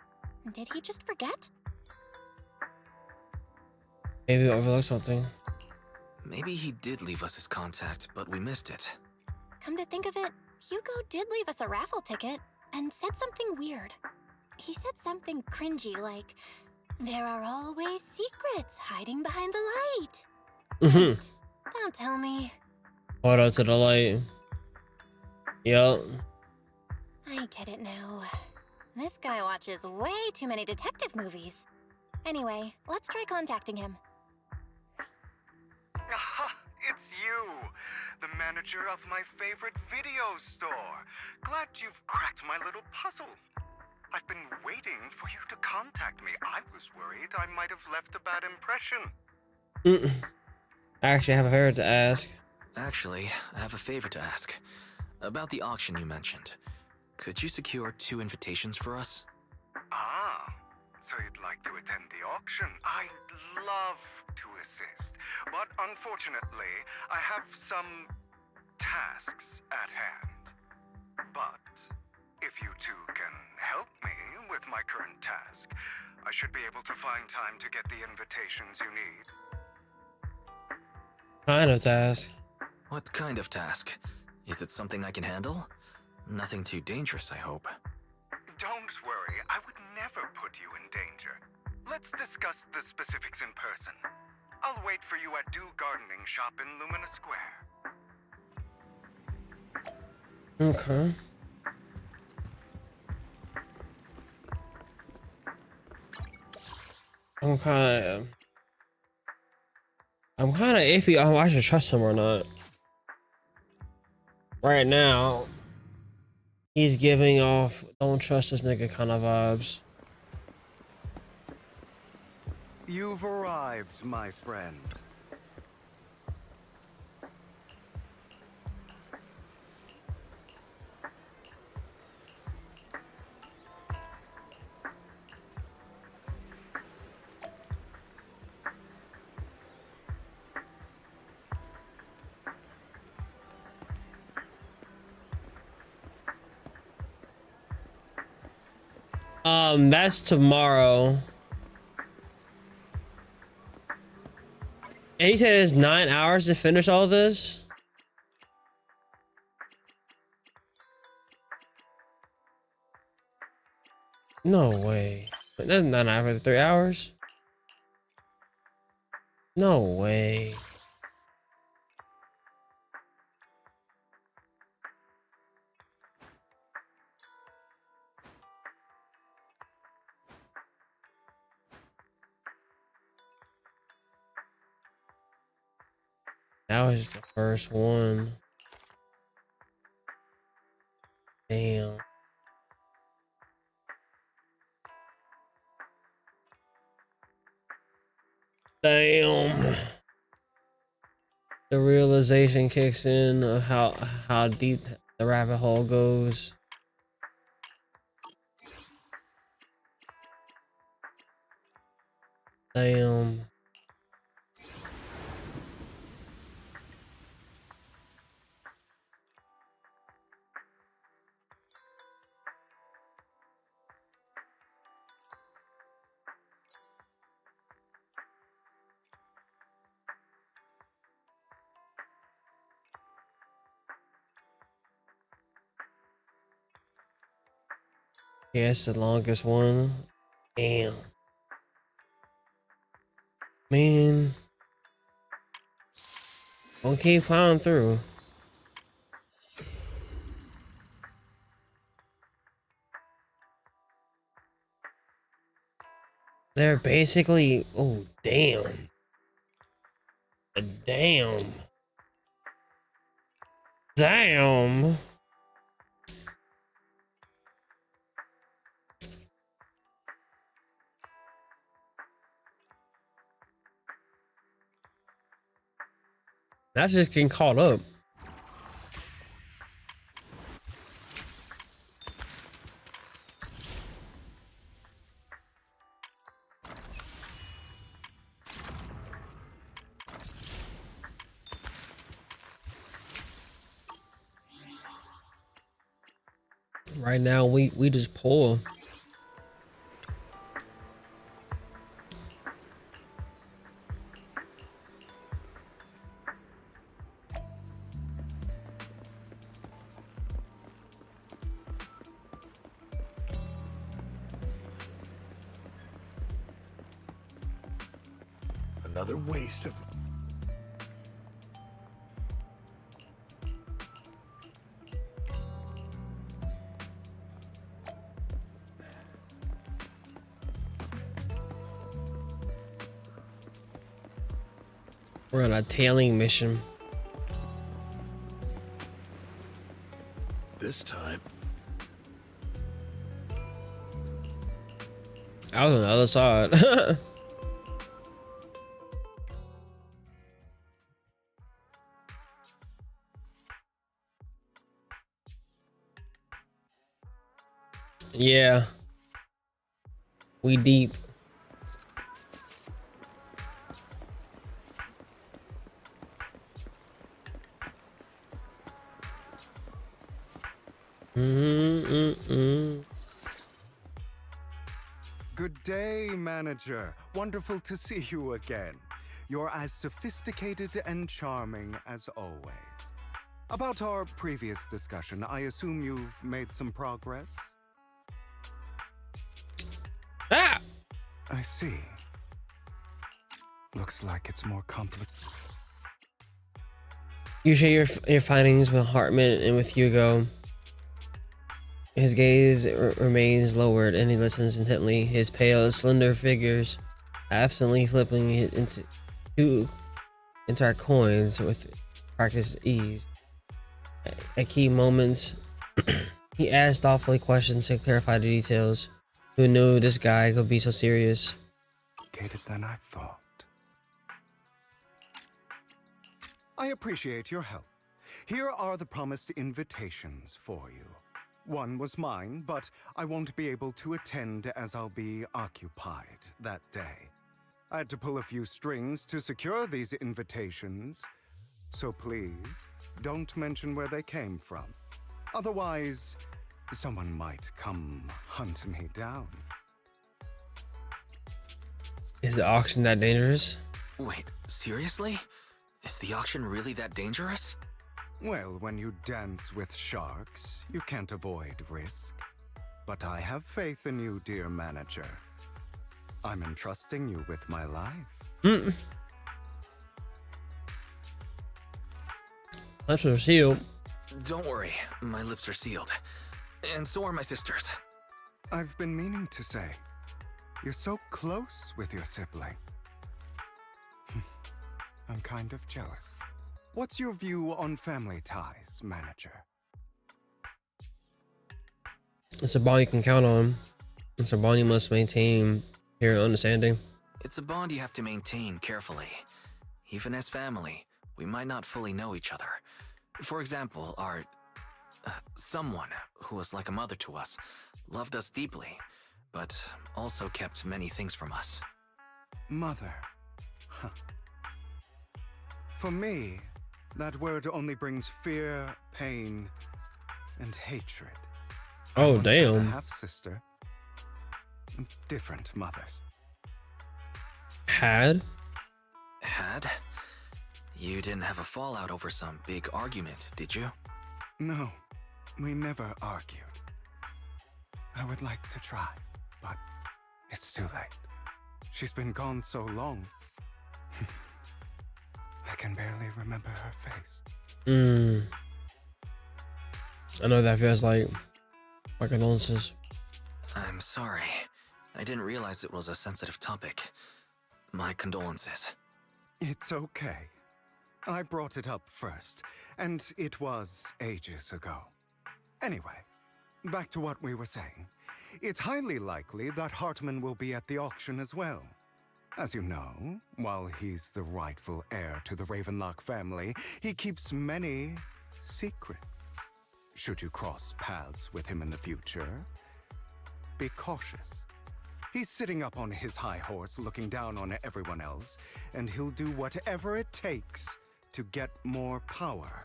Speaker 10: Did he just forget?
Speaker 1: Maybe we overlooked something.
Speaker 3: Maybe he did leave us his contact, but we missed it.
Speaker 10: Come to think of it, Hugo did leave us a raffle ticket and said something weird. He said something cringy like, "There are always secrets hiding behind the light." Wait, don't tell me.
Speaker 1: Hold up to the light. Yup.
Speaker 10: I get it now. This guy watches way too many detective movies. Anyway, let's try contacting him.
Speaker 2: Aha, it's you, the manager of my favorite video store. Glad you've cracked my little puzzle. I've been waiting for you to contact me. I was worried I might have left a bad impression.
Speaker 1: I actually have a favor to ask.
Speaker 3: Actually, I have a favor to ask. About the auction you mentioned. Could you secure 2 invitations for us?
Speaker 2: Ah, so you'd like to attend the auction? I'd love to assist, but unfortunately, I have some tasks at hand. But if you two can help me with my current task, I should be able to find time to get the invitations you need.
Speaker 1: Kind of task.
Speaker 3: What kind of task? Is it something I can handle? Nothing too dangerous, I hope.
Speaker 2: Don't worry, I would never put you in danger. Let's discuss the specifics in person. I'll wait for you at Dew Gardening Shop in Lumina Square.
Speaker 1: Okay. I'm kind of iffy on I should trust him or not. Right now, he's giving off don't trust this nigga kind of vibes.
Speaker 2: You've arrived, my friend.
Speaker 1: That's tomorrow. And he said it's 9 hours to finish all this. No way. Wait, that's not 9 hours, 3 hours. No way. That was just the first one. Damn. Damn. The realization kicks in of how deep the rabbit hole goes. Damn. Yeah, it's the longest one. Damn. Man. Don't keep plowing through. They're basically, oh, damn. Damn. Damn. That's just getting caught up. Right now, we just pull.
Speaker 8: Another waste of...
Speaker 1: We're on a tailing mission.
Speaker 8: This time...
Speaker 1: I was on the other side. Yeah. We deep.
Speaker 2: Good day, manager. Wonderful to see you again. You're as sophisticated and charming as always. About our previous discussion, I assume you've made some progress?
Speaker 1: Ah!
Speaker 2: I see. Looks like it's more complicated.
Speaker 1: You share your findings with Hartman and with Hugo. His gaze remains lowered and he listens intently, his pale, slender figures absently flipping into our coins with practiced ease. At key moments, he asked thoughtfully questions to clarify the details. Who knew this guy could be so serious?
Speaker 2: Complicated than I thought. I appreciate your help. Here are the promised invitations for you. One was mine, but I won't be able to attend as I'll be occupied that day. I had to pull a few strings to secure these invitations, so please don't mention where they came from. Otherwise, someone might come hunt me down.
Speaker 1: Is the auction that dangerous?
Speaker 3: Wait, seriously? Is the auction really that dangerous?
Speaker 2: Well, when you dance with sharks, you can't avoid risk. But I have faith in you, dear manager. I'm entrusting you with my life.
Speaker 1: That's what sealed.
Speaker 3: Don't worry, my lips are sealed. And so are my sisters.
Speaker 2: I've been meaning to say, you're so close with your sibling. I'm kind of jealous. What's your view on family ties, manager?
Speaker 1: It's a bond you can count on. It's a bond you must maintain your understanding.
Speaker 3: It's a bond you have to maintain carefully. Even as family, we might not fully know each other. For example, our... someone who was like a mother to us, loved us deeply, but also kept many things from us.
Speaker 2: Mother. Huh. For me, that word only brings fear, pain, and hatred.
Speaker 1: Oh,
Speaker 2: I once had a
Speaker 1: damn.
Speaker 2: half-sister. Different mothers.
Speaker 1: Had?
Speaker 3: Had? You didn't have a fallout over some big argument, did you?
Speaker 2: No, we never argued. I would like to try, but it's too late. She's been gone so long. I can barely remember her face.
Speaker 1: I know that feels like. My condolences.
Speaker 3: I'm sorry. I didn't realize it was a sensitive topic. My condolences.
Speaker 2: It's okay. I brought it up first, and it was ages ago. Anyway, back to what we were saying. It's highly likely that Hartman will be at the auction as well. As you know, while he's the rightful heir to the Ravenlock family, he keeps many secrets. Should you cross paths with him in the future, be cautious. He's sitting up on his high horse looking down on everyone else, and he'll do whatever it takes to get more power.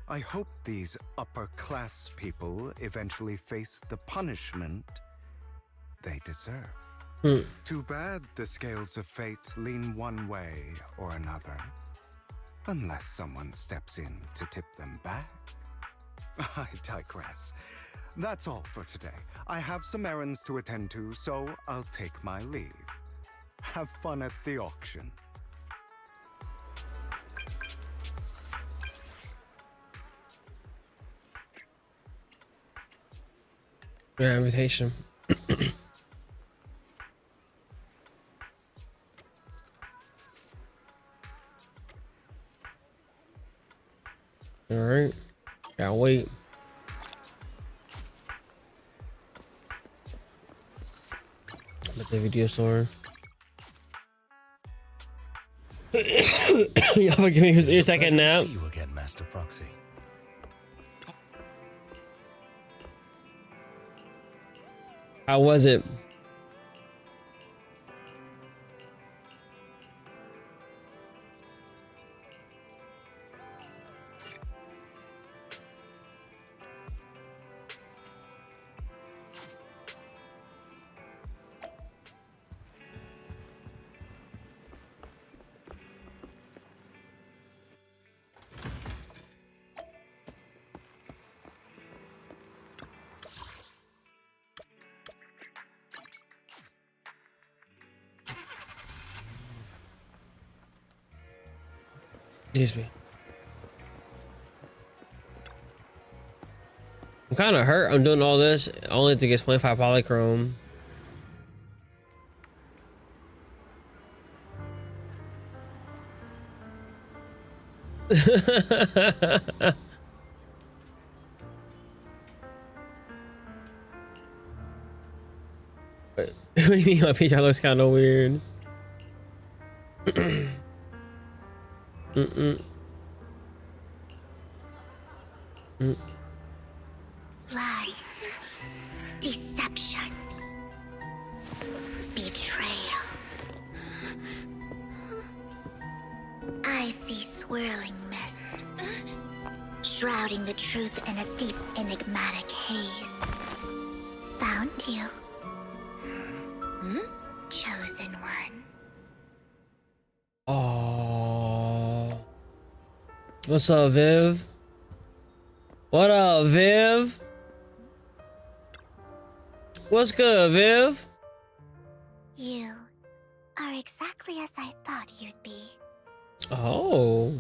Speaker 2: I hope these upper-class people eventually face the punishment they deserve. Too bad the scales of fate lean one way or another. Unless someone steps in to tip them back. I digress. That's all for today. I have some errands to attend to, so I'll take my leave. Have fun at the auction.
Speaker 1: Yeah, invitation. All right. Gotta wait. I'm at the video store. Y'all give me your second nap.
Speaker 7: See you again, Master Proxy.
Speaker 1: How was it? Excuse me. I'm kind of hurt. I'm doing all this only to get 25 polychrome. What do you mean my picture looks kind of weird?
Speaker 9: Lies, deception, betrayal. I see swirling mist, shrouding the truth in a deep, enigmatic haze. Found you. Chosen one.
Speaker 1: Oh, what's up, Viv? What up, Viv? What's good, Viv?
Speaker 9: You are exactly as I thought you'd be.
Speaker 1: Oh.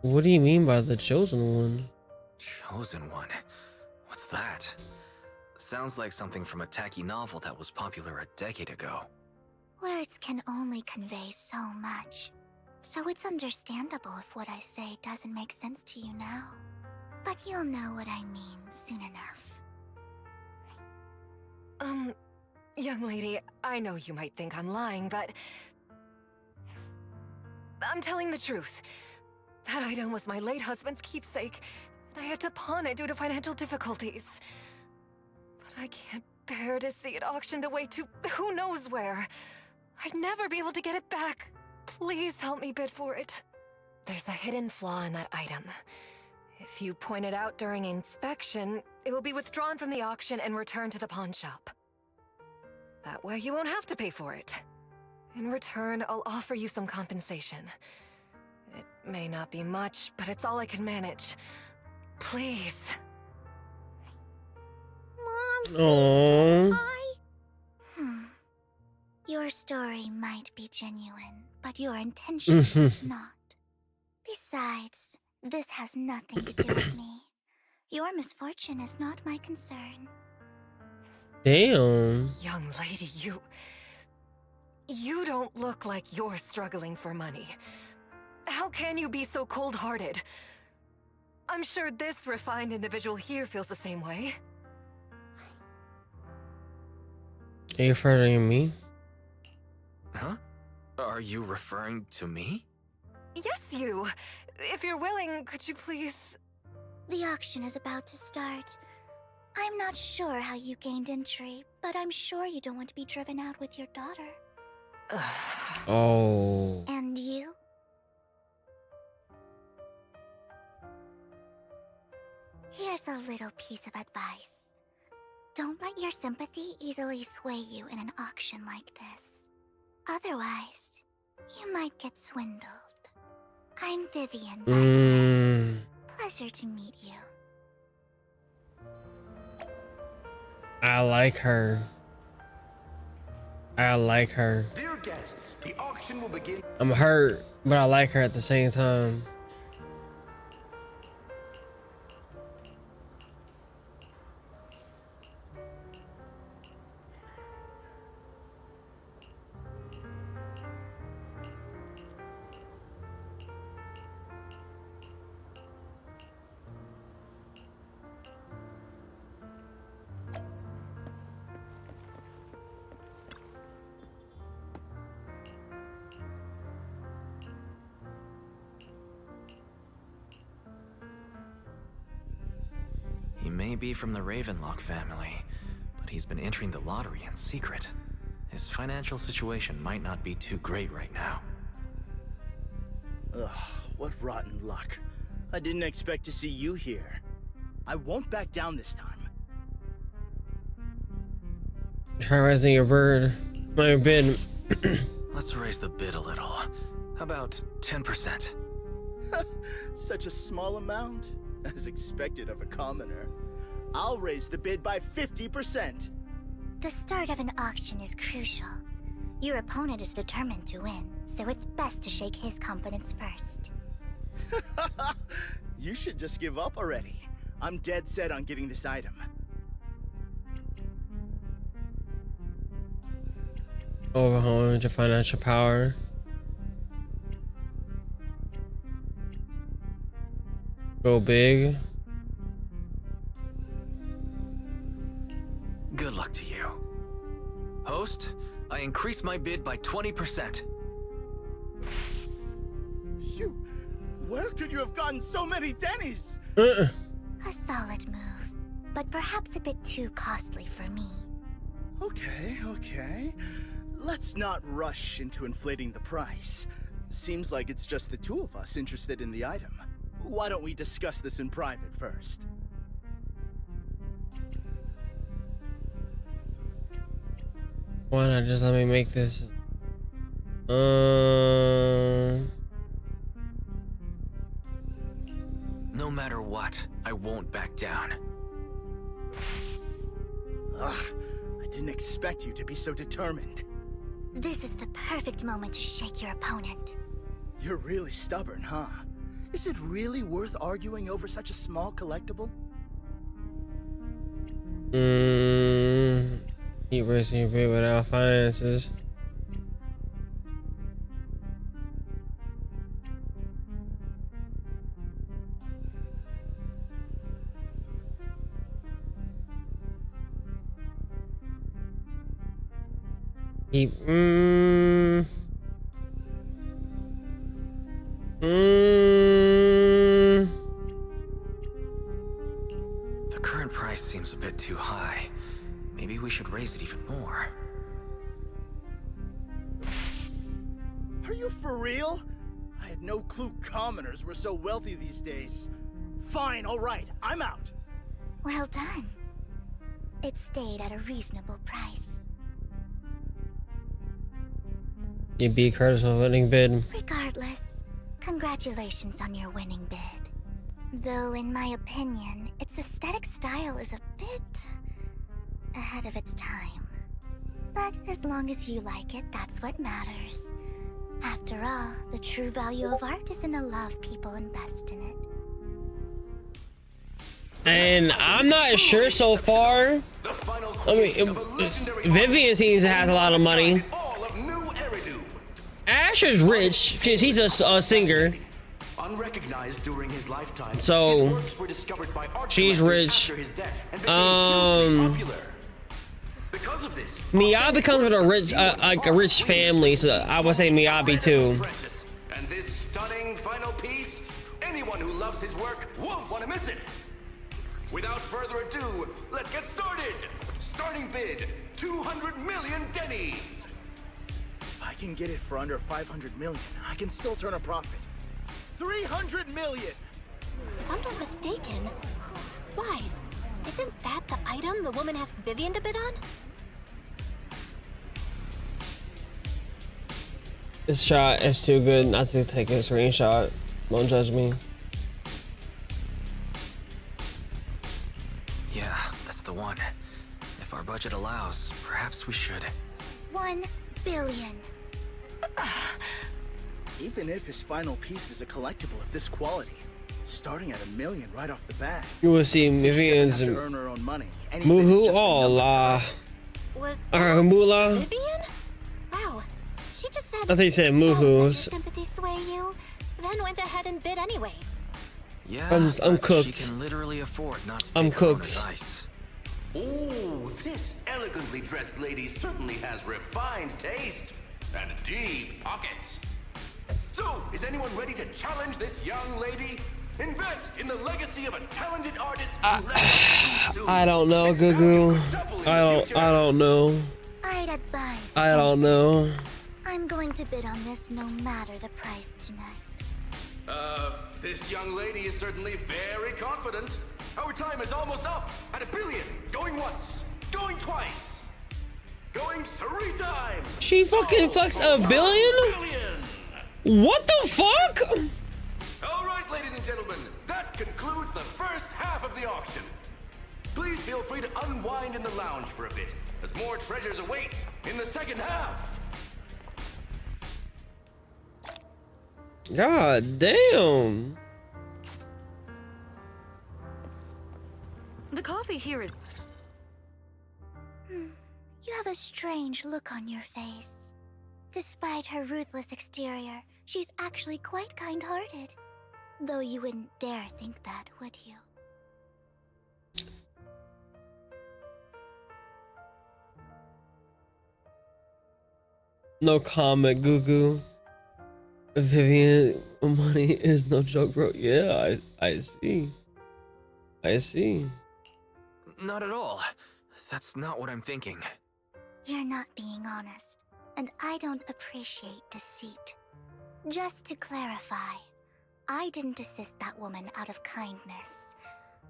Speaker 1: What do you mean by the chosen one?
Speaker 3: Chosen one? What's that? Sounds like something from a tacky novel that was popular a decade ago.
Speaker 9: Words can only convey so much, so it's understandable if what I say doesn't make sense to you now. But you'll know what I mean soon enough.
Speaker 11: Young lady, I know you might think I'm lying, but I'm telling the truth. That item was my late husband's keepsake, and I had to pawn it due to financial difficulties. But I can't bear to see it auctioned away to who knows where. I'd never be able to get it back. Please help me bid for it. There's a hidden flaw in that item. If you point it out during inspection, it will be withdrawn from the auction and returned to the pawn shop. That way you won't have to pay for it. In return, I'll offer you some compensation. It may not be much, but it's all I can manage. Please.
Speaker 9: Mom,
Speaker 1: Oh.
Speaker 9: Your story might be genuine, but your intention is not. Besides, this has nothing to do with me. Your misfortune is not my concern.
Speaker 1: Damn.
Speaker 11: Young lady, you don't look like you're struggling for money. How can you be so cold-hearted? I'm sure this refined individual here feels the same way.
Speaker 1: Are you referring to me?
Speaker 3: Huh? Are you referring to me?
Speaker 11: Yes, you. If you're willing, could you please...
Speaker 9: The auction is about to start. I'm not sure how you gained entry, but I'm sure you don't want to be driven out with your daughter.
Speaker 1: Oh.
Speaker 9: And you? Here's a little piece of advice. Don't let your sympathy easily sway you in an auction like this. Otherwise, you might get swindled. I'm Vivian, by the way. Pleasure to meet you.
Speaker 1: I like her. I like her.
Speaker 12: Dear guests, the auction will begin.
Speaker 1: I'm hurt, but I like her at the same time.
Speaker 3: He may be from the Ravenlock family, but he's been entering the lottery in secret. His financial situation might not be too great right now.
Speaker 5: Ugh, what rotten luck. I didn't expect to see you here. I won't back down this time.
Speaker 1: Try raising your bird. My bid.
Speaker 3: Let's raise the bid a little. How about 10%?
Speaker 5: Such a small amount, as expected of a commoner. I'll raise the bid by 50%.
Speaker 9: The start of an auction is crucial. Your opponent is determined to win, so it's best to shake his confidence first.
Speaker 5: You should just give up already. I'm dead set on getting this item.
Speaker 1: Overhauling your financial power. Go big.
Speaker 3: Good luck to you. Host, I increase my bid by 20%.
Speaker 5: Where could you have gotten so many Denny's?
Speaker 9: A solid move, but perhaps a bit too costly for me.
Speaker 5: Okay. Let's not rush into inflating the price. Seems like it's just the two of us interested in the item. Why don't we discuss this in private first?
Speaker 1: Why not just let me make this?
Speaker 3: No matter what, I won't back down.
Speaker 5: Ugh, I didn't expect you to be so determined.
Speaker 9: This is the perfect moment to shake your opponent.
Speaker 5: You're really stubborn, huh? Is it really worth arguing over such a small collectible?
Speaker 1: Keep raising your bid without finances. Keep
Speaker 3: The current price seems a bit too high. Maybe we should raise it even more.
Speaker 5: you for real? I had no clue commoners were so wealthy these days. Fine, all right, I'm out.
Speaker 9: Well done. It stayed at a reasonable price.
Speaker 1: You beat Curtis on a winning bid.
Speaker 9: Regardless, congratulations on your winning bid. Though, in my opinion, its aesthetic style is a bit ahead of its time. But as long as you like it, that's what matters. After all, the true value of art is in the love people invest in it.
Speaker 1: And I'm not sure so far. I mean, Vivian seems to have a lot of money. Asher's rich because he's a singer.
Speaker 12: Unrecognized during his lifetime,
Speaker 1: So
Speaker 12: his works were discovered by art
Speaker 1: she's
Speaker 12: collectors
Speaker 1: rich.
Speaker 12: after his death and became hugely popular. Because of this,
Speaker 1: Miyabi comes with a rich, like a rich family, so I would say Miyabi too.
Speaker 12: precious. And this stunning final piece, anyone who loves his work won't want to miss it. Without further ado, let's get started. Starting bid, 200 million dennies.
Speaker 5: If I can get it for under 500 million, I can still turn a profit. 300 million!
Speaker 10: If I'm not mistaken, Wise, isn't that the item the woman asked Vivian to bid on?
Speaker 1: This shot is too good not to take a screenshot. Don't judge me.
Speaker 3: Yeah, that's the one. If our budget allows, perhaps we should.
Speaker 9: 1 billion.
Speaker 5: Even if his final piece is a collectible of this quality, starting at $1 million right off the bat.
Speaker 1: You will see Vivian's
Speaker 5: to earn her own money.
Speaker 1: Muhu Allah.
Speaker 10: Was
Speaker 1: Mula.
Speaker 10: Vivian? Wow, she just said.
Speaker 1: I think he said
Speaker 10: "Don't let your
Speaker 1: Muhu's.
Speaker 10: sympathy sway you," then went ahead and bid anyways.
Speaker 3: Yeah,
Speaker 1: I'm
Speaker 3: but
Speaker 1: cooked.
Speaker 3: She can literally afford not to
Speaker 1: I'm
Speaker 3: take her own
Speaker 1: cooked.
Speaker 3: advice.
Speaker 12: Oh, this elegantly dressed lady certainly has refined taste and deep pockets. So, is anyone ready to challenge this young lady? Invest in the legacy of a talented artist who left us too soon.
Speaker 1: I don't know, Gugu. I don't know.
Speaker 9: I'd advise.
Speaker 1: I don't
Speaker 9: against
Speaker 1: know.
Speaker 9: it. I'm going to bid on this no matter the price tonight.
Speaker 12: This young lady is certainly very confident. Our time is almost up at $1 billion. Going once, going twice, going 3 times.
Speaker 1: She fucking fucks $1 billion? What the fuck?
Speaker 12: All right, ladies and gentlemen, that concludes the first half of the auction. Please feel free to unwind in the lounge for a bit, as more treasures await in the second half.
Speaker 1: God damn.
Speaker 4: The coffee here is...
Speaker 9: You have a strange look on your face. Despite her ruthless exterior, she's actually quite kind-hearted. Though you wouldn't dare think that, would you?
Speaker 1: No comment, Gugu. Vivian, money is no joke, bro. Yeah, I see. I see.
Speaker 3: Not at all. That's not what I'm thinking.
Speaker 9: You're not being honest, and I don't appreciate deceit. Just to clarify, I didn't assist that woman out of kindness,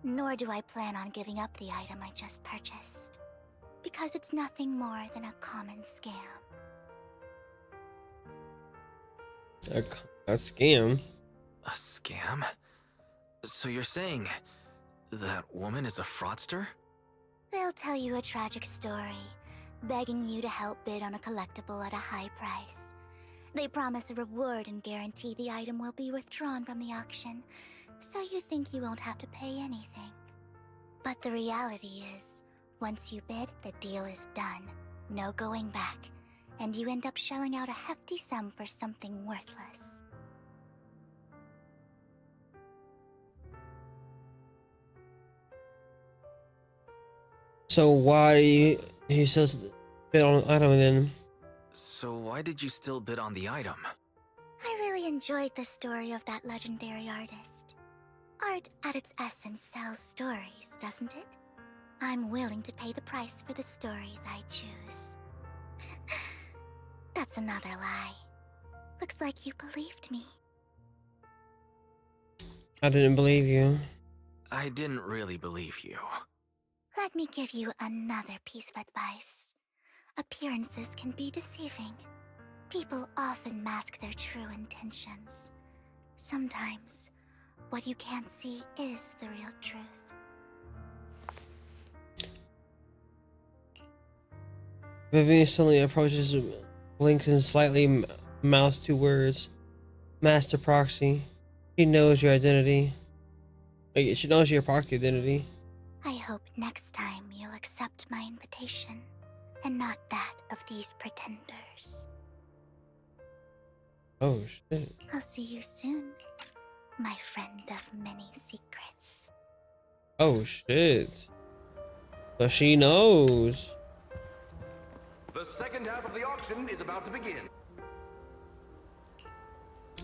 Speaker 9: nor do I plan on giving up the item I just purchased, because it's nothing more than a common scam.
Speaker 1: A scam?
Speaker 3: A scam? So you're saying that woman is a fraudster?
Speaker 9: They'll tell you a tragic story, begging you to help bid on a collectible at a high price. They promise a reward and guarantee the item will be withdrawn from the auction, so you think you won't have to pay anything. But the reality is, once you bid, the deal is done. No going back. And you end up shelling out a hefty sum for something worthless.
Speaker 1: So why he says bid on an item then?
Speaker 3: So why did you still bid on the item?
Speaker 9: I really enjoyed the story of that legendary artist. Art at its essence sells stories, doesn't it? I'm willing to pay the price for the stories I choose. That's another lie. Looks like you believed me.
Speaker 1: I didn't believe you.
Speaker 3: I didn't really believe you.
Speaker 9: Let me give you another piece of advice. Appearances can be deceiving. People often mask their true intentions. Sometimes, what you can't see is the real truth.
Speaker 1: Vivian suddenly approaches, blinks, and slightly mouths two words. Master Proxy. She knows your identity. Wait, she knows your proxy identity.
Speaker 9: I hope next time you'll accept my invitation, and not that of these pretenders.
Speaker 1: Oh, shit.
Speaker 9: I'll see you soon, my friend of many secrets.
Speaker 1: Oh, shit. But she knows.
Speaker 12: The second half of the auction is about to begin.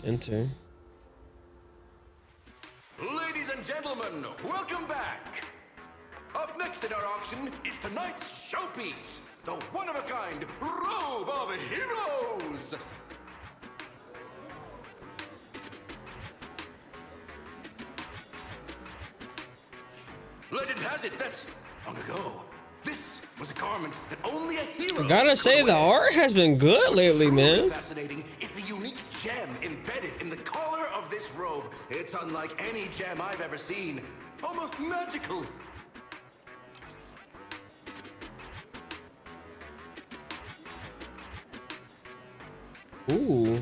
Speaker 1: Enter.
Speaker 12: Ladies and gentlemen, welcome back. Up next in our auction is tonight's showpiece, the one-of-a-kind Robe of Heroes. Legend has it that long ago, this was a garment that only a hero.
Speaker 1: I gotta say, the art has been good lately, man.
Speaker 12: Fascinating is the unique gem embedded in the collar of this robe. It's unlike any gem I've ever seen. Almost magical.
Speaker 1: Ooh.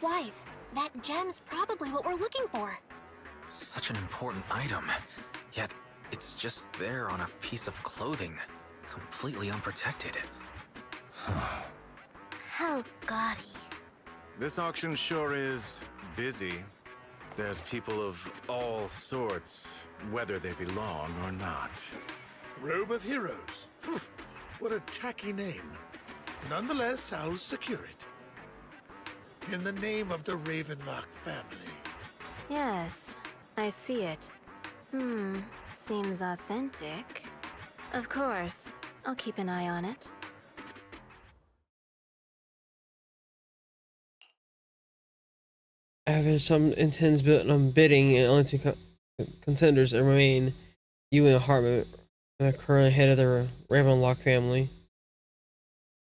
Speaker 10: Wise, that gem's probably what we're looking for.
Speaker 3: Such an important item, yet it's just there on a piece of clothing, completely unprotected.
Speaker 9: How gaudy.
Speaker 13: This auction sure is busy. There's people of all sorts, whether they belong or not.
Speaker 14: Robe of Heroes. What a tacky name. Nonetheless, I'll secure it. In the name of the Ravenlock family.
Speaker 15: Yes, I see it. Seems authentic. Of course, I'll keep an eye on it.
Speaker 1: After some intense bidding, and only two contenders remain, you and Hartman, the current head of the Ravenlock family.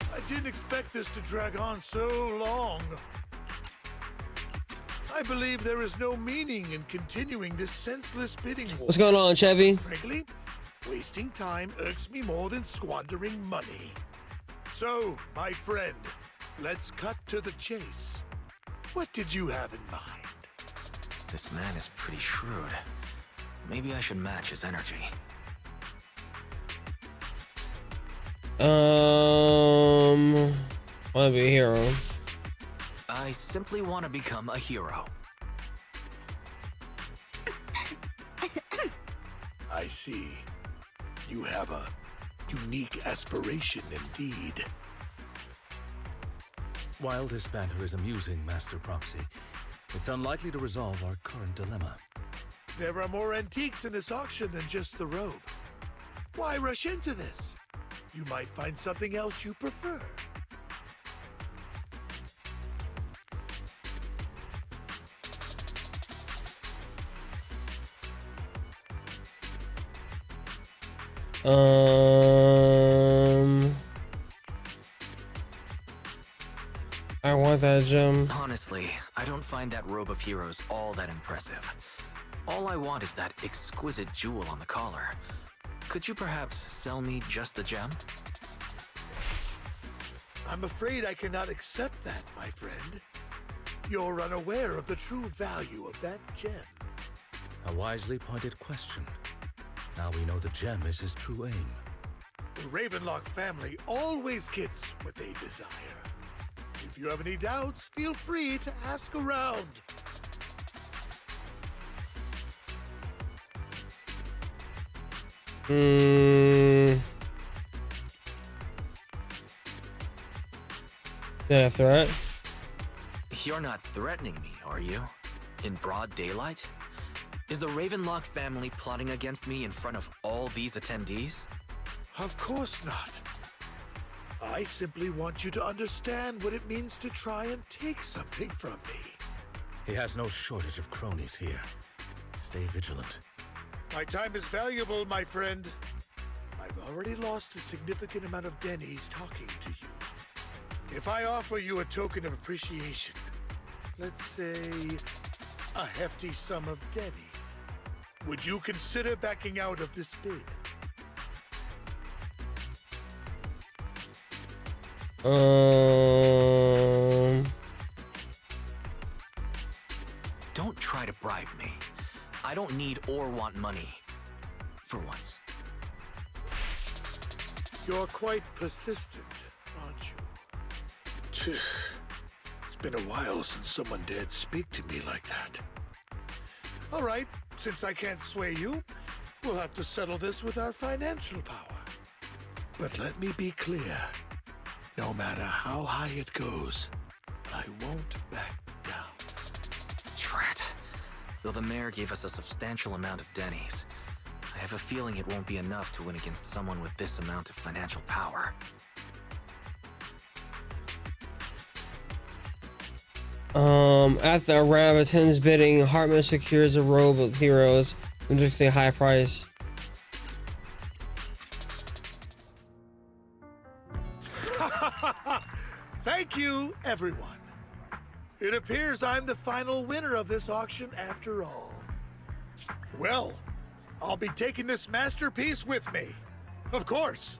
Speaker 14: I didn't expect this to drag on so long. I believe there is no meaning in continuing this senseless bidding war.
Speaker 1: What's going on, Chevy?
Speaker 14: Frankly, wasting time irks me more than squandering money. So, my friend, let's cut to the chase. What did you have in mind?
Speaker 3: This man is pretty shrewd. Maybe I should match his energy.
Speaker 1: Wanna be a hero.
Speaker 3: I simply want to become a hero.
Speaker 14: I see. You have a unique aspiration indeed.
Speaker 7: While this banter is amusing, Master Proxy, it's unlikely to resolve our current dilemma.
Speaker 14: There are more antiques in this auction than just the robe. Why rush into this? You might find something else you prefer.
Speaker 1: I want that gem.
Speaker 3: Honestly, I don't find that Robe of Heroes all that impressive. All I want is that exquisite jewel on the collar. Could you perhaps sell me just the gem?
Speaker 14: I'm afraid I cannot accept that, my friend. You're unaware of the true value of that gem.
Speaker 7: A wisely pointed question. Now we know the gem is his true aim.
Speaker 14: The Ravenlock family always gets what they desire. If you have any doubts, feel free to ask around.
Speaker 1: Yeah, threat.
Speaker 3: You're not threatening me, are you? In broad daylight? Is the Ravenlock family plotting against me in front of all these attendees?
Speaker 14: Of course not. I simply want you to understand what it means to try and take something from me.
Speaker 7: He has no shortage of cronies here. Stay vigilant.
Speaker 14: My time is valuable, my friend. I've already lost a significant amount of Denny's talking to you. If I offer you a token of appreciation, let's say a hefty sum of Denny's, would you consider backing out of this bid?
Speaker 3: Don't try to bribe me. I don't need or want money. For once.
Speaker 14: You're quite persistent, aren't you? It's been a while since someone dared speak to me like that. All right, since I can't sway you, we'll have to settle this with our financial power. But let me be clear. No matter how high it goes, I won't back down.
Speaker 3: Drat. Though the mayor gave us a substantial amount of Denny's, I have a feeling it won't be enough to win against someone with this amount of financial power.
Speaker 1: After a round of intense bidding, Hartman secures a robe of heroes and takes a high price.
Speaker 14: Thank you, everyone. It appears I'm the final winner of this auction after all. Well, I'll be taking this masterpiece with me. Of course.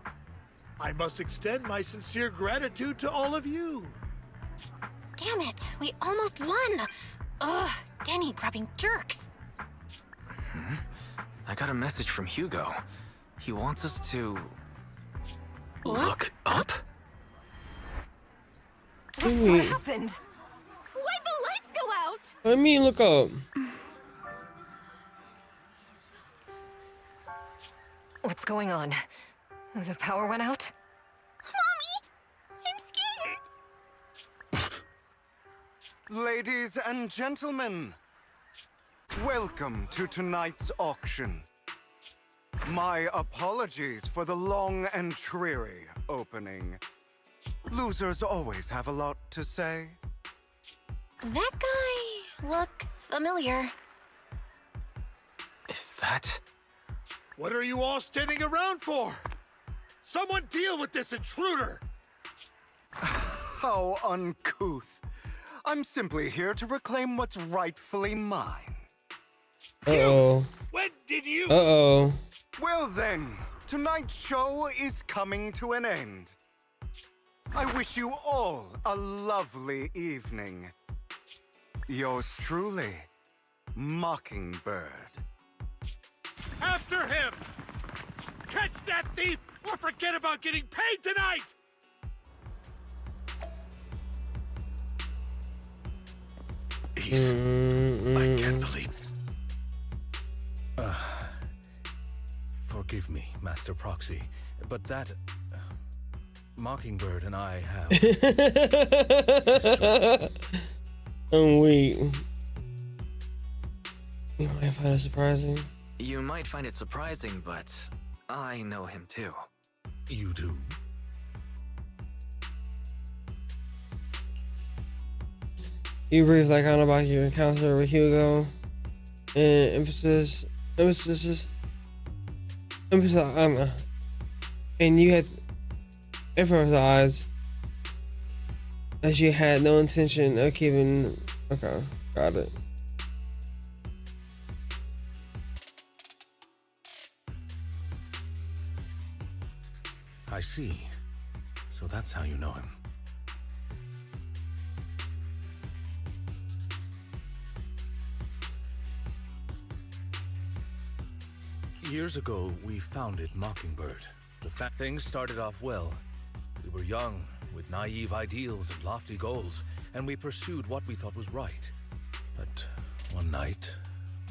Speaker 14: I must extend my sincere gratitude to all of you.
Speaker 10: Damn it, we almost won! Ugh, Denny grabbing jerks.
Speaker 3: I got a message from Hugo. He wants us to...
Speaker 10: Look
Speaker 3: up?
Speaker 11: What happened?
Speaker 10: Why'd the lights go out?
Speaker 1: I mean, look up.
Speaker 11: What's going on? The power went out?
Speaker 9: Mommy, I'm scared.
Speaker 2: Ladies and gentlemen, welcome to tonight's auction. My apologies for the long and dreary opening. Losers always have a lot to say.
Speaker 10: That guy looks familiar.
Speaker 3: Is that...
Speaker 14: What are you all standing around for? Someone deal with this intruder!
Speaker 2: How uncouth. I'm simply here to reclaim what's rightfully mine.
Speaker 1: Uh-oh.
Speaker 14: When did you...
Speaker 1: Uh-oh.
Speaker 2: Well then, tonight's show is coming to an end. I wish you all a lovely evening. Yours truly, Mockingbird.
Speaker 14: After him! Catch that thief or forget about getting paid tonight!
Speaker 7: I can't believe... Forgive me, Master Proxy, but that... Mockingbird and I have...
Speaker 1: Oh, wait. You might find it surprising.
Speaker 3: You might find it surprising, but I know him too.
Speaker 7: You do?
Speaker 1: You brief like on about your encounter with Hugo, and emphasis, and you had emphasized that you had no intention of keeping. Okay, got it.
Speaker 7: I see. So that's how you know him. Years ago, we founded Mockingbird. The fact things started off well. We were young, with naive ideals and lofty goals, and we pursued what we thought was right. But one night,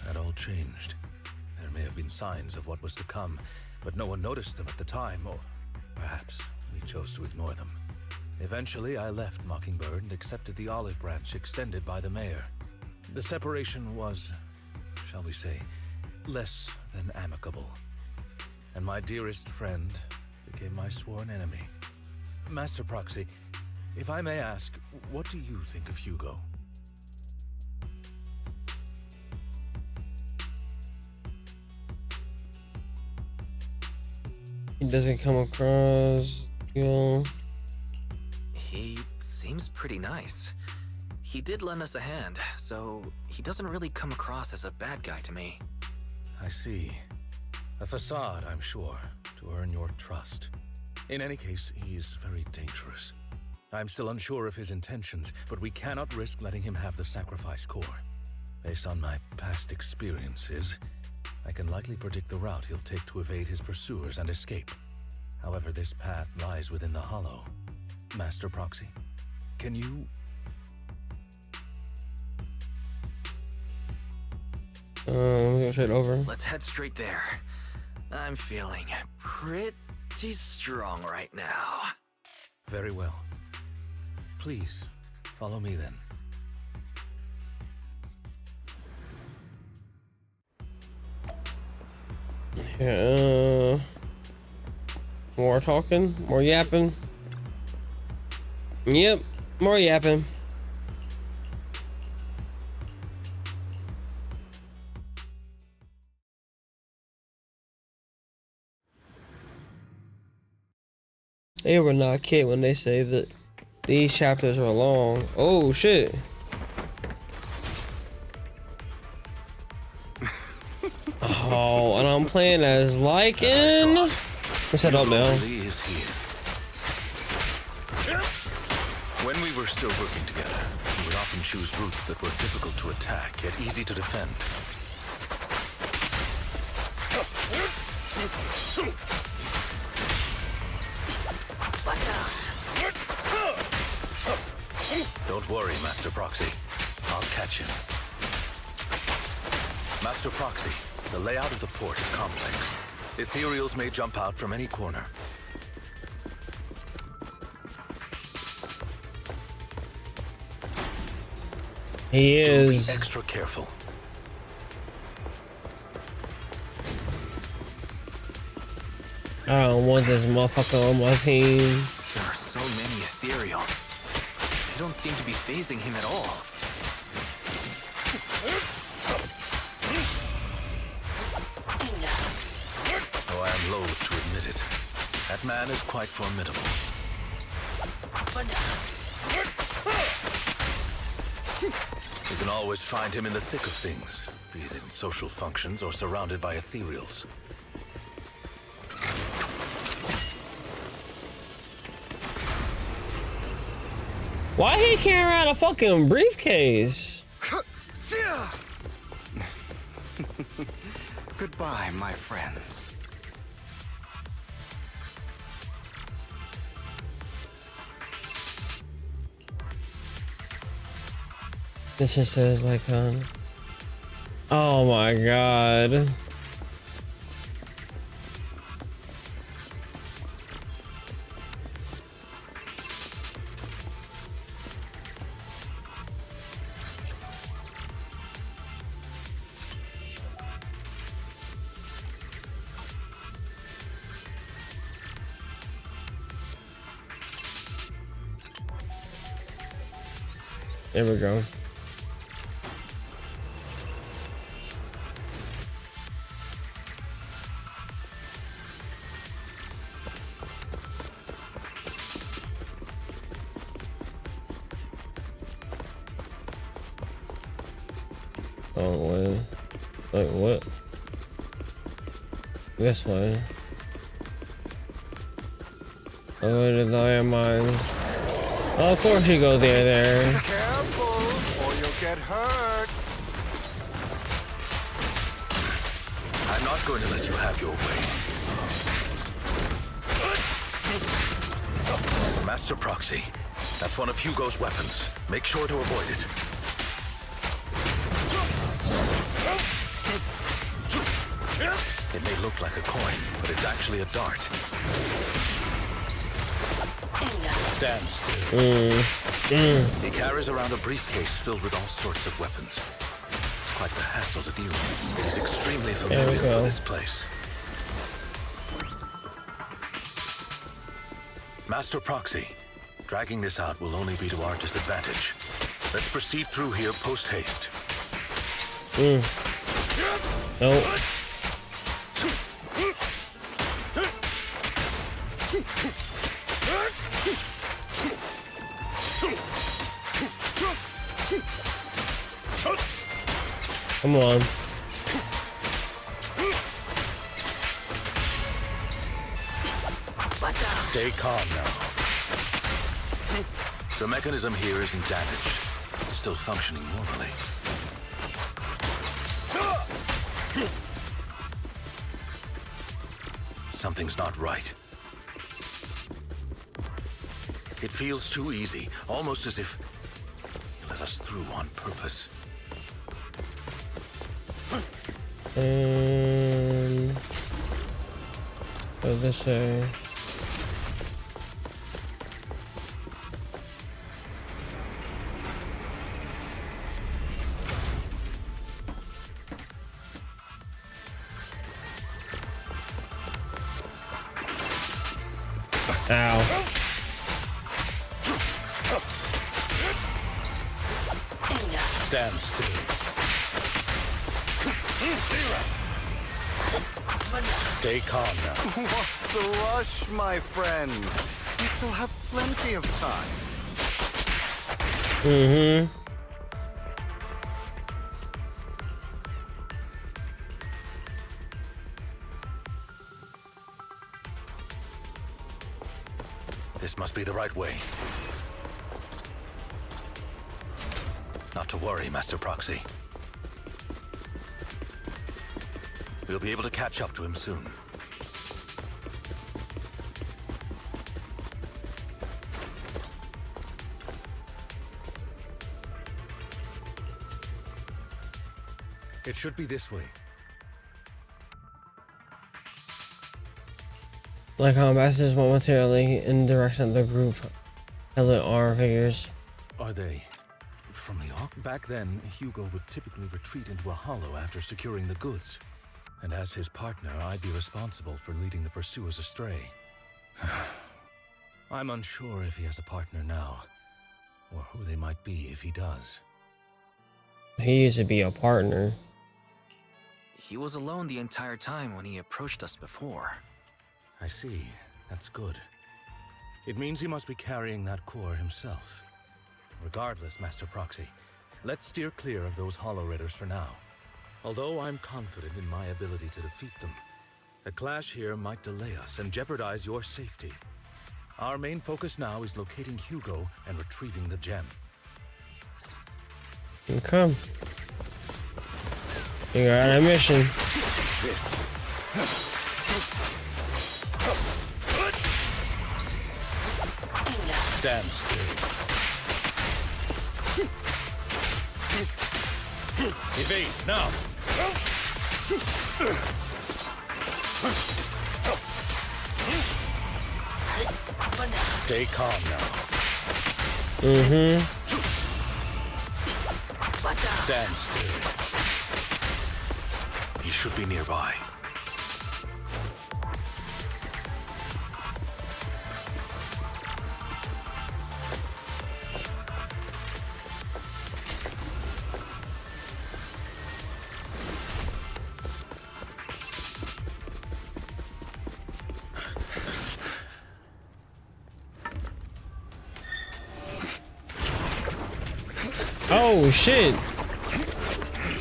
Speaker 7: that all changed. There may have been signs of what was to come, but no one noticed them at the time, or perhaps we chose to ignore them. Eventually, I left Mockingbird and accepted the olive branch extended by the mayor. The separation was, shall we say, less than amicable. And my dearest friend became my sworn enemy. Master Proxy, if I may ask, what do you think of Hugo?
Speaker 1: He doesn't come across, you know.
Speaker 3: He seems pretty nice. He did lend us a hand, so he doesn't really come across as a bad guy to me.
Speaker 7: I see. A facade, I'm sure, to earn your trust. In any case, he's very dangerous. I'm still unsure of his intentions, but we cannot risk letting him have the sacrifice core. Based on my past experiences, I can likely predict the route he'll take to evade his pursuers and escape. However, this path lies within the hollow. Master Proxy, can you...
Speaker 1: Go straight over.
Speaker 3: Let's head straight there. I'm feeling pretty strong right now.
Speaker 7: Very well. Please, follow me then.
Speaker 1: Yeah, more talking, more yapping. Yep, more yapping. They were not kidding when they say that these chapters are long. Oh shit. Oh, and I'm playing as Lycan. Let's head up now.
Speaker 7: When we were still working together, we would often choose routes that were difficult to attack, yet easy to defend. Don't worry, Master Proxy. I'll catch him. Master Proxy, the layout of the port is complex. Ethereals may jump out from any corner.
Speaker 1: He is.
Speaker 7: Be extra careful.
Speaker 1: I don't want this motherfucker on my team.
Speaker 3: There are so many ethereals. They don't seem to be phasing him at all.
Speaker 7: Though I am loath to admit it, that man is quite formidable. You can always find him in the thick of things, be it in social functions or surrounded by ethereals.
Speaker 1: Why he carrying around a fucking briefcase?
Speaker 2: Goodbye, my friends.
Speaker 1: This just says like oh my god. There we go. Oh, wait. Wait, what? This way. Oh, to the iron mines. Oh, of course you go there.
Speaker 12: Careful, or you'll get hurt.
Speaker 7: I'm not going to let you have your way. Master Proxy, that's one of Hugo's weapons. Make sure to avoid it. It may look like a coin, but it's actually a dart. Stand still. He carries around a briefcase filled with all sorts of weapons. It's quite the hassle to deal with. It is extremely familiar with this place. Master Proxy, dragging this out will only be to our disadvantage. Let's proceed through here post-haste.
Speaker 1: Nope. Come on.
Speaker 7: Stay calm now. The mechanism here isn't damaged. It's still functioning normally. Something's not right. It feels too easy, almost as if you let us through on purpose.
Speaker 1: Go this way. Ow.
Speaker 7: Stand still. Stay calm now.
Speaker 2: What's the rush, my friend? You still have plenty of time.
Speaker 7: This must be the right way. Not to worry, Master Proxy. We'll be able to catch up to him soon. It should be this way.
Speaker 1: Like how ambassadors momentarily in the direction of the group held arm figures.
Speaker 7: Are they from the Hawk? Back then, Hugo would typically retreat into a hollow after securing the goods. And as his partner, I'd be responsible for leading the pursuers astray. I'm unsure if he has a partner now, or who they might be if he does.
Speaker 1: He used to be a partner.
Speaker 3: He was alone the entire time when he approached us before.
Speaker 7: I see. That's good. It means he must be carrying that core himself. Regardless, Master Proxy, let's steer clear of those Hollow Raiders for now. Although I'm confident in my ability to defeat them, a clash here might delay us and jeopardize your safety. Our main focus now is locating Hugo and retrieving the gem.
Speaker 1: Okay. You're on a mission.
Speaker 7: Stand still. Evade, now! Stay calm now. Stand still. He should be nearby.
Speaker 1: Oh shit!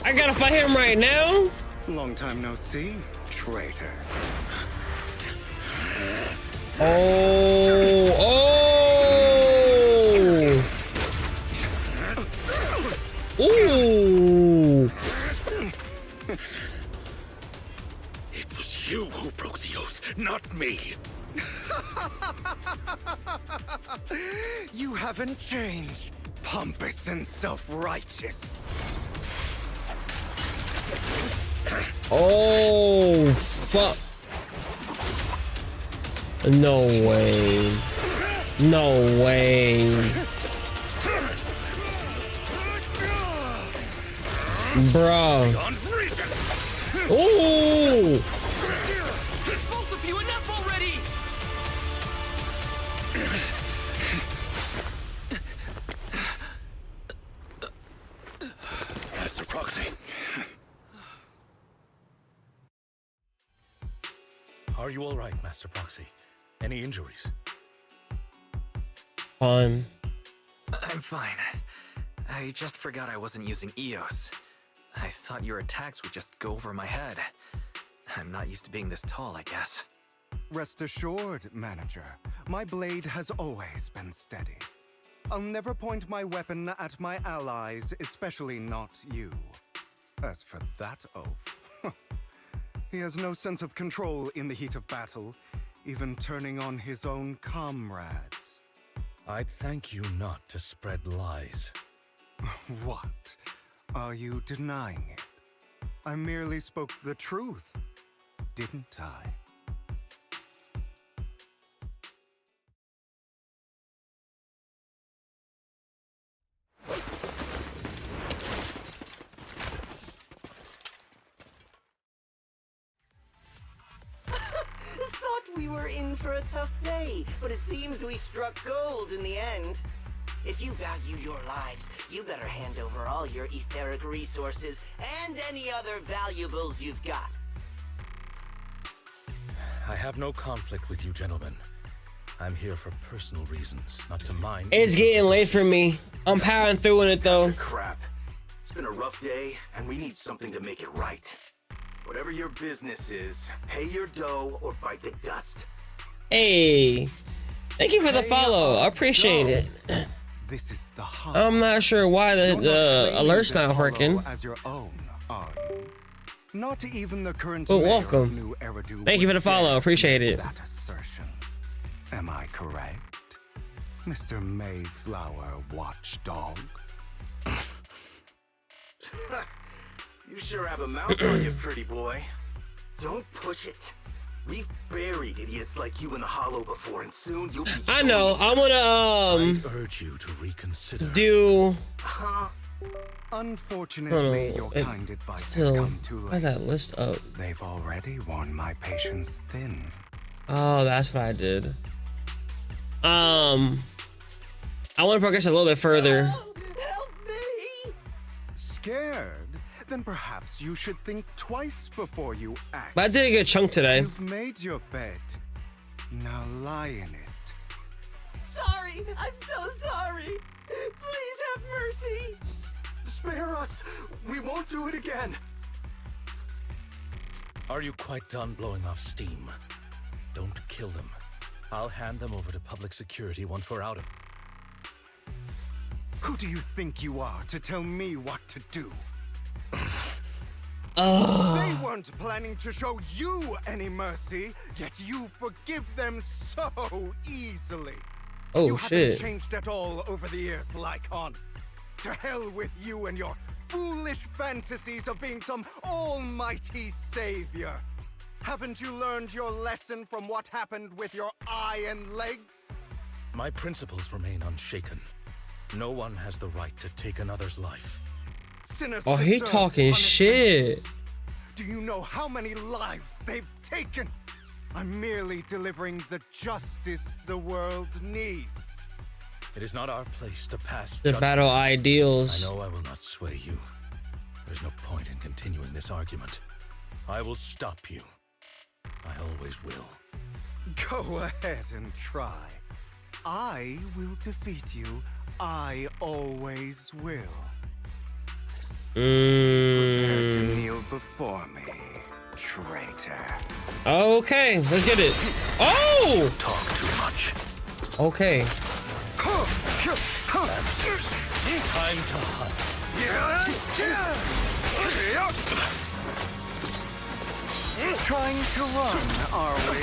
Speaker 1: I gotta fight him right now?
Speaker 2: Long time no see, traitor.
Speaker 1: Oh! Ooh!
Speaker 12: It was you who broke the oath, not me.
Speaker 2: You haven't changed, pompous and self-righteous.
Speaker 1: Oh, fuck. No way. No way. Bro.
Speaker 12: Ooh! Both of you, enough already!
Speaker 7: Are you all right, Master Proxy? Any injuries?
Speaker 1: I'm
Speaker 3: fine. I just forgot I wasn't using EOS. I thought your attacks would just go over my head. I'm not used to being this tall, I guess.
Speaker 2: Rest assured, Manager, my blade has always been steady. I'll never point my weapon at my allies, especially not you. As for that oaf, he has no sense of control in the heat of battle, even turning on his own comrades.
Speaker 7: I'd thank you not to spread lies.
Speaker 2: What? Are you denying it? I merely spoke the truth, didn't I?
Speaker 16: Thought we were in for a tough day, but it seems we struck gold in the end. If you value your lives, you better hand over all your etheric resources and any other valuables you've got.
Speaker 7: I have no conflict with you, gentlemen. I'm here for personal reasons, not to mine.
Speaker 1: It's getting late for me. I'm powering through it though.
Speaker 12: Crap. It's been a rough day, and we need something to make it right. Whatever your business is, pay your dough or bite the dust.
Speaker 1: Hey, thank you for the follow. I appreciate it.
Speaker 2: This is the
Speaker 1: I'm not sure why the alert's not working.
Speaker 2: As your own, are you? Not even the current
Speaker 1: But
Speaker 2: mayor of
Speaker 1: welcome.
Speaker 2: New Eridu
Speaker 1: Thank you for the
Speaker 2: would
Speaker 1: follow.
Speaker 2: dare
Speaker 1: Appreciate
Speaker 2: to make
Speaker 1: it.
Speaker 2: That assertion. Am I correct, Mr. Mayflower Watchdog?
Speaker 12: You sure have a mouth on you, pretty boy. Don't push it. We've buried idiots like you in the hollow before, and soon you'll be.
Speaker 1: I know. I wanna
Speaker 7: I urge you to reconsider.
Speaker 1: do.
Speaker 2: Unfortunately, your
Speaker 1: it
Speaker 2: kind advice has
Speaker 1: still
Speaker 2: come too late.
Speaker 1: why's that list up?
Speaker 2: They've already worn my patience thin.
Speaker 1: Oh, that's what I did. I want to progress a little bit further.
Speaker 2: Scared? Then perhaps you should think twice before you act.
Speaker 1: But I did a good chunk today.
Speaker 2: You've made your bed. Now lie in it.
Speaker 16: Sorry, I'm so sorry. Please have mercy.
Speaker 12: Spare us. We won't do it again.
Speaker 7: Are you quite done blowing off steam? Don't kill them. I'll hand them over to public security once we're out of.
Speaker 2: Who do you think you are to tell me what to do? They weren't planning to show you any mercy, yet you forgive them so easily.
Speaker 1: Oh,
Speaker 2: you
Speaker 1: shit.
Speaker 2: haven't changed at all over the years, Lycon. To hell with you and your foolish fantasies of being some almighty savior. Haven't you learned your lesson from what happened with your eye and legs?
Speaker 7: My principles remain unshaken. No one has the right to take another's life.
Speaker 2: Sinners
Speaker 1: Oh, he
Speaker 2: deserve
Speaker 1: talking
Speaker 2: punishment.
Speaker 1: shit.
Speaker 2: Do you know how many lives they've taken? I'm merely delivering the justice the world needs.
Speaker 7: It is not our place to pass
Speaker 1: The
Speaker 7: judgment.
Speaker 1: battle ideals.
Speaker 7: I know I will not sway you. There's no point in continuing this argument. I will stop you. I always will.
Speaker 2: Go ahead and try. I will defeat you. I always will. Prepare to kneel before me, traitor.
Speaker 1: Okay, let's get it. Oh!
Speaker 7: Talk too much.
Speaker 1: Okay.
Speaker 7: Time to hunt.
Speaker 2: Trying to run, are we?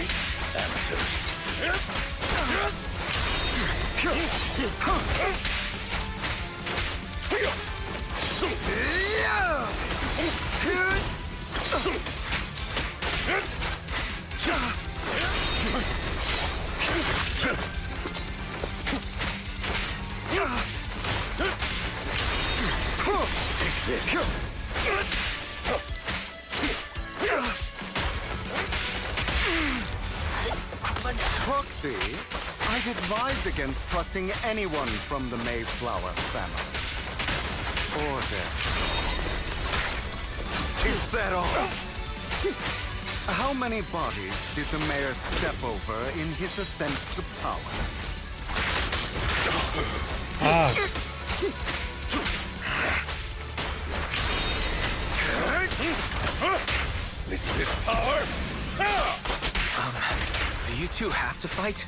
Speaker 2: Proxy, I'd advise against trusting anyone from the Mayflower family. Or their... Is that all? How many bodies did the mayor step over in his ascent to power?
Speaker 12: This power?
Speaker 3: Do you two have to fight?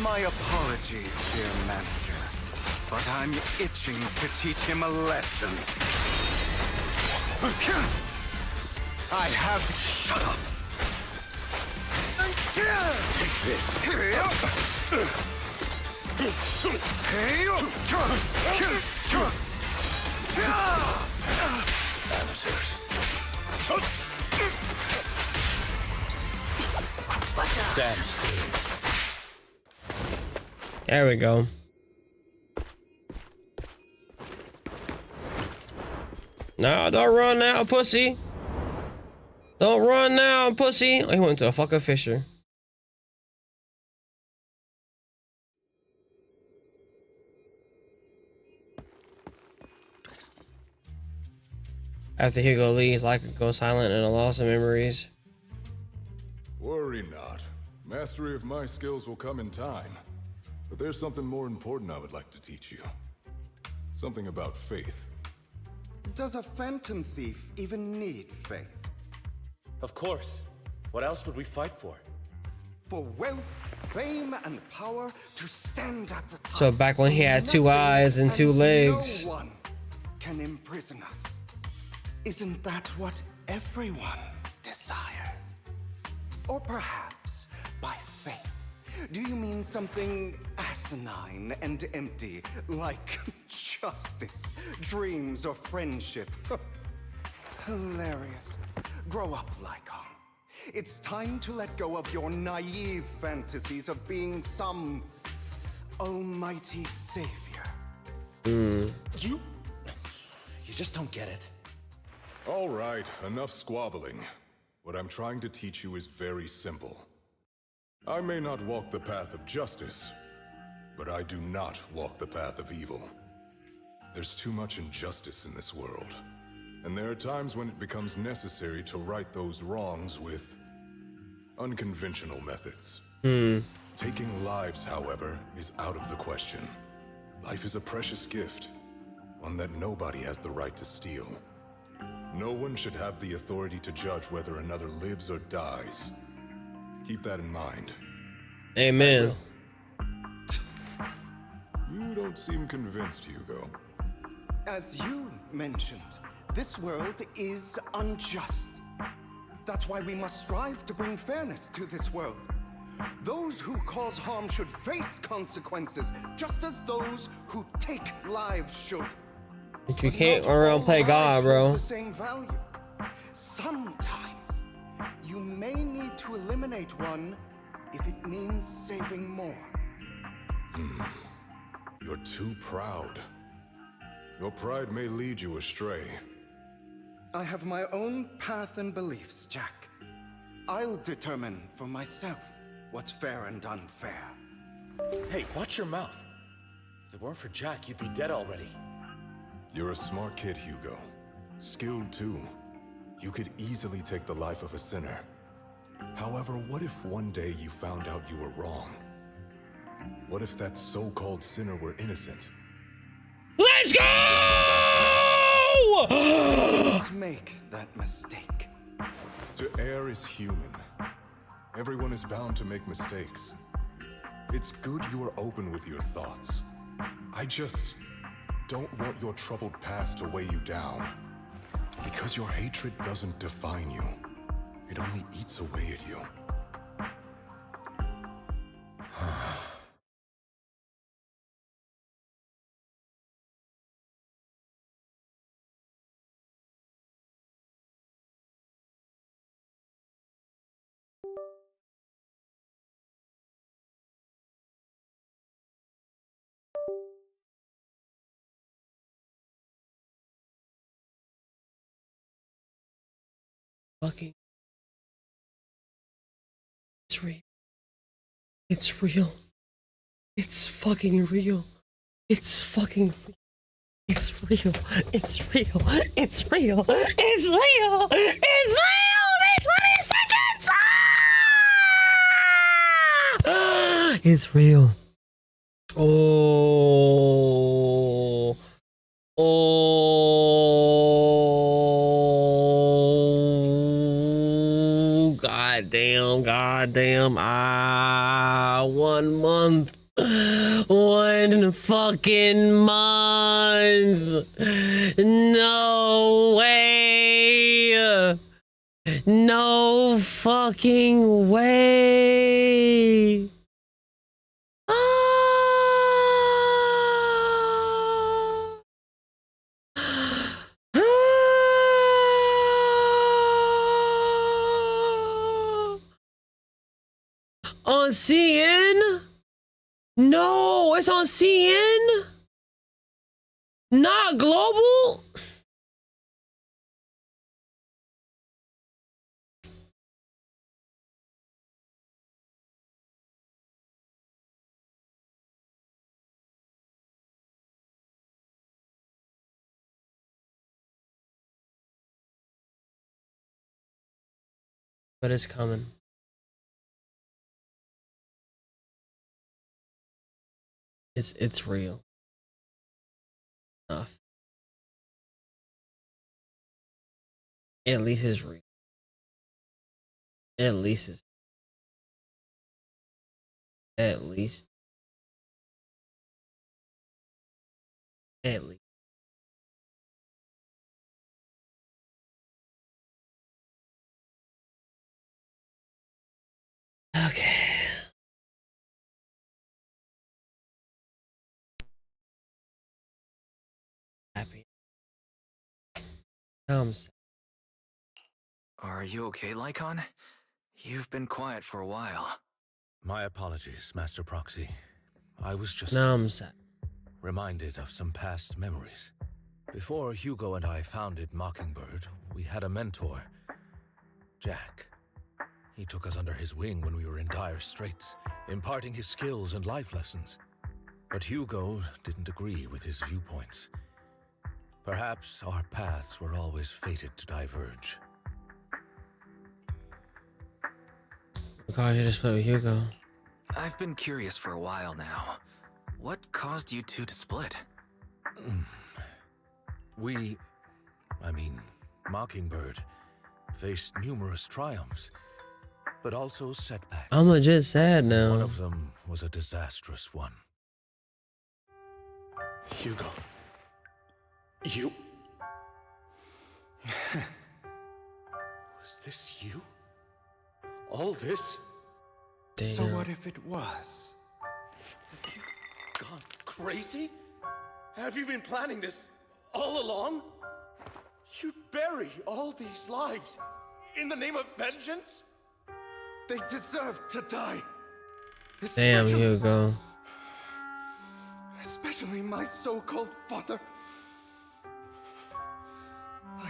Speaker 2: My apologies, dear manager, but I'm itching to teach him a lesson. I have... Shut up!
Speaker 12: Take this.
Speaker 7: Damn straight.
Speaker 1: There we go. No, don't run now, pussy. Don't run now, pussy. Oh, he went to a fucking fisher. After Hugo leaves, Leica goes silent and a loss of memories.
Speaker 17: Worry not. Mastery of my skills will come in time. But there's something more important I would like to teach you. Something about faith.
Speaker 2: Does a phantom thief even need faith?
Speaker 7: Of course. What else would we fight for?
Speaker 2: For wealth, fame, and power to stand at the top.
Speaker 1: So back when he had two eyes and two legs.
Speaker 2: No one can imprison us. Isn't that what everyone desires? Or perhaps by faith. Do you mean something asinine and empty, like justice, dreams, or friendship? Hilarious. Grow up, Lycon. It's time to let go of your naive fantasies of being some almighty savior.
Speaker 7: You just don't get it.
Speaker 17: All right, enough squabbling. What I'm trying to teach you is very simple. I may not walk the path of justice, but I do not walk the path of evil. There's too much injustice in this world, and there are times when it becomes necessary to right those wrongs with unconventional methods. Taking lives, however, is out of the question. Life is a precious gift, one that nobody has the right to steal. No one should have the authority to judge whether another lives or dies. Keep that in mind.
Speaker 1: Amen.
Speaker 17: You don't seem convinced, Hugo.
Speaker 2: As you mentioned, this world is unjust. That's why we must strive to bring fairness to this world. Those who cause harm should face consequences, just as those who take lives should.
Speaker 1: But you can't run around and play God, bro.
Speaker 2: The same value. Sometimes you may need to eliminate one if it means saving more.
Speaker 17: You're too proud. Your pride may lead you astray.
Speaker 2: I have my own path and beliefs, Jack. I'll determine for myself what's fair and unfair.
Speaker 7: Hey, watch your mouth. If it weren't for Jack, you'd be dead already.
Speaker 17: You're a smart kid, Hugo. Skilled too. You could easily take the life of a sinner. However, what if one day you found out you were wrong? What if that so-called sinner were innocent?
Speaker 1: Let's go!
Speaker 2: Don't make that mistake.
Speaker 17: To err is human. Everyone is bound to make mistakes. It's good you are open with your thoughts. I just don't want your troubled past to weigh you down. Because your hatred doesn't define you. It only eats away at you.
Speaker 1: Fucking. It's real. It's real. It's fucking real. It's fucking real. It's real. It's real. It's real. It's real. It's real. Bitch, 20 seconds. Ah! It's real. Oh. Oh. Goddamn. 1 month. 1 fucking month. No way. No fucking way. On CN? No, it's on CN? Not global? But it's coming. It's real. Enough. At least it's real. At least it's. At least. At least. Okay. Happy.
Speaker 3: Are you okay, Lycon? You've been quiet for a while.
Speaker 7: My apologies, Master Proxy. I was just
Speaker 1: Now I'm sad.
Speaker 7: Reminded of some past memories. Before Hugo and I founded Mockingbird, we had a mentor, Jack. He took us under his wing when we were in dire straits, imparting his skills and life lessons. But Hugo didn't agree with his viewpoints. Perhaps our paths were always fated to diverge.
Speaker 1: Because you just split with Hugo.
Speaker 3: I've been curious for a while now. What caused you two to split?
Speaker 7: Mockingbird, faced numerous triumphs, but also setbacks.
Speaker 1: I'm legit sad now.
Speaker 7: One of them was a disastrous one.
Speaker 12: Hugo. You... Was this you? All this?
Speaker 1: Damn.
Speaker 2: So what if it was?
Speaker 12: Have you gone crazy? Have you been planning this all along? You'd bury all these lives in the name of vengeance?
Speaker 2: They deserve to die.
Speaker 1: Damn, Hugo.
Speaker 2: Especially my so-called father.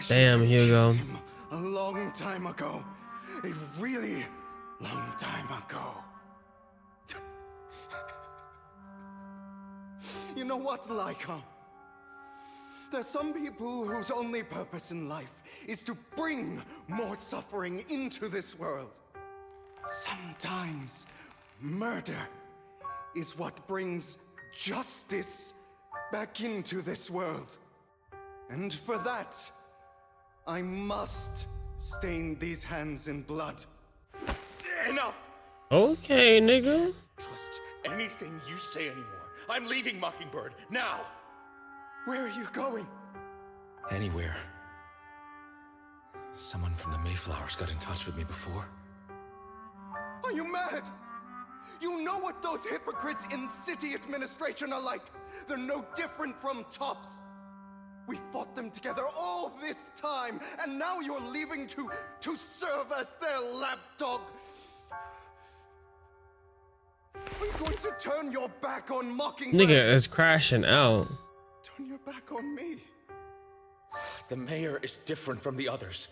Speaker 1: Damn, Hugo.
Speaker 2: A long time ago. A really long time ago. You know what, Lycon? There's some people whose only purpose in life is to bring more suffering into this world. Sometimes murder is what brings justice back into this world. And for that, I must stain these hands in blood.
Speaker 12: Enough!
Speaker 1: Okay, nigga.
Speaker 12: Trust anything you say anymore. I'm leaving Mockingbird, now!
Speaker 2: Where are you going?
Speaker 7: Anywhere. Someone from the Mayflowers got in touch with me before.
Speaker 2: Are you mad? You know what those hypocrites in city administration are like. They're no different from tops. We fought them together all this time, and now you're leaving to serve as their lapdog. Are you going to turn your back on Mockingbird?
Speaker 1: Nigga is crashing out.
Speaker 2: Turn your back on me.
Speaker 12: The mayor is different from the others.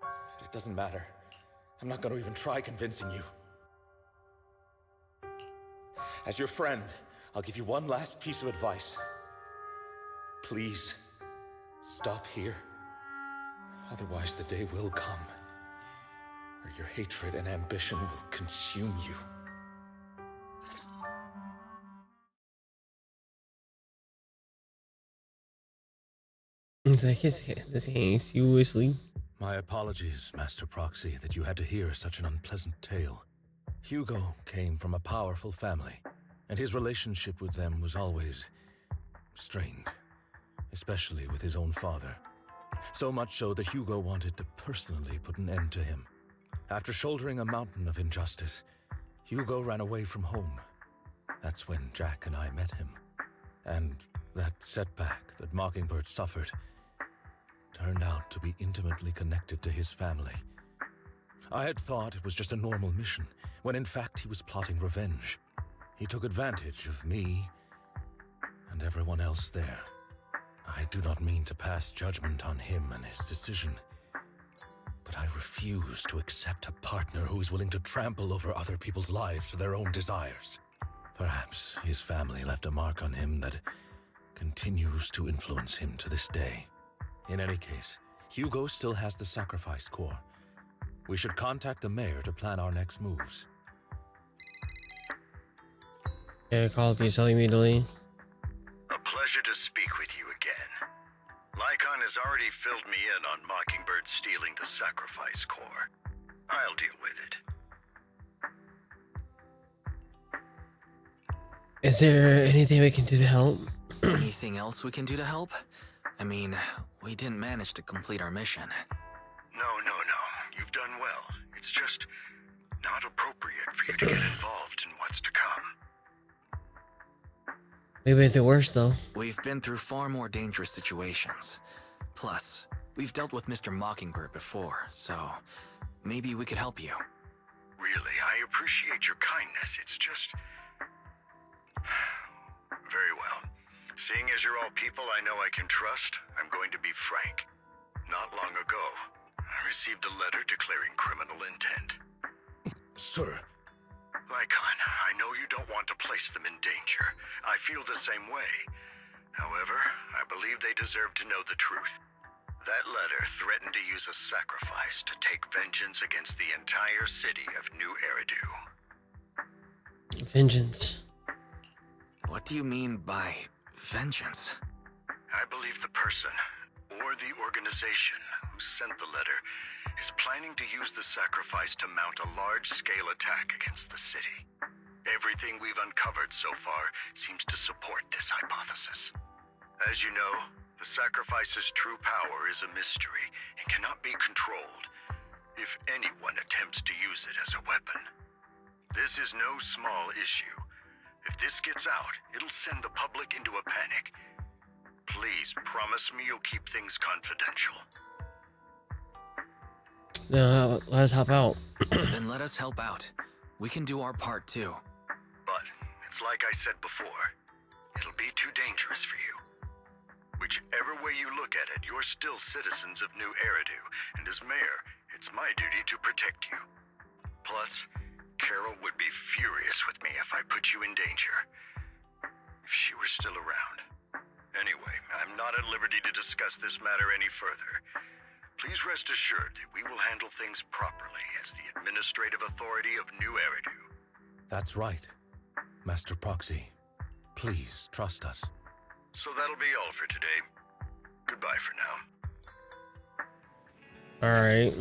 Speaker 12: But it doesn't matter. I'm not going to even try convincing you. As your friend, I'll give you one last piece of advice.
Speaker 7: Please, stop here. Otherwise, the day will come where your hatred and ambition will consume you.
Speaker 1: It's like this ain't seriously.
Speaker 7: My apologies, Master Proxy, that you had to hear such an unpleasant tale. Hugo came from a powerful family, and his relationship with them was always strained, especially with his own father. So much so that Hugo wanted to personally put an end to him. After shouldering a mountain of injustice, Hugo ran away from home. That's when Jack and I met him. And that setback that Mockingbird suffered turned out to be intimately connected to his family. I had thought it was just a normal mission, when in fact he was plotting revenge. He took advantage of me and everyone else there. I do not mean to pass judgment on him and his decision, but I refuse to accept a partner who is willing to trample over other people's lives for their own desires. Perhaps his family left a mark on him that continues to influence him to this day. In any case, Hugo still has the sacrifice core. We should contact the mayor to plan our next moves.
Speaker 1: Yeah, call the telling me to leave.
Speaker 8: A pleasure to speak with you again. Lycon has already filled me in on Mockingbird stealing the sacrifice core. I'll deal with it.
Speaker 1: Is there anything we can do to help?
Speaker 3: Anything else we can do to help? I mean, we didn't manage to complete our mission.
Speaker 8: No. You've done well. It's just not appropriate for you to get involved in what's to come.
Speaker 1: We've been through worse, though.
Speaker 3: We've been through far more dangerous situations. Plus, we've dealt with Mr. Mockingbird before, so maybe we could help you.
Speaker 8: Really, I appreciate your kindness. It's just... Very well. Seeing as you're all people I know I can trust, I'm going to be frank. Not long ago, I received a letter declaring criminal intent.
Speaker 7: Sir.
Speaker 8: Lycon, I know you don't want to place them in danger. I feel the same way. However, I believe they deserve to know the truth. That letter threatened to use a sacrifice to take vengeance against the entire city of New Eridu.
Speaker 1: Vengeance.
Speaker 3: What do you mean by vengeance?
Speaker 8: I believe the person, or the organization, who sent the letter is planning to use the sacrifice to mount a large-scale attack against the city. Everything we've uncovered so far seems to support this hypothesis. As you know, the sacrifice's true power is a mystery and cannot be controlled if anyone attempts to use it as a weapon. This is no small issue. If this gets out, it'll send the public into a panic. Please promise me you'll keep things confidential.
Speaker 1: No, let us help out.
Speaker 3: Then let us help out. We can do our part too.
Speaker 8: But it's like I said before, it'll be too dangerous for you. Whichever way you look at it, you're still citizens of New Eridu, and as mayor, it's my duty to protect you. Plus, Carol would be furious with me if I put you in danger. If she were still around. Anyway, I'm not at liberty to discuss this matter any further. Please rest assured that we will handle things properly as the administrative authority of New Eridu.
Speaker 7: That's right, Master Proxy. Please trust us.
Speaker 8: So that'll be all for today. Goodbye for now.
Speaker 1: All right.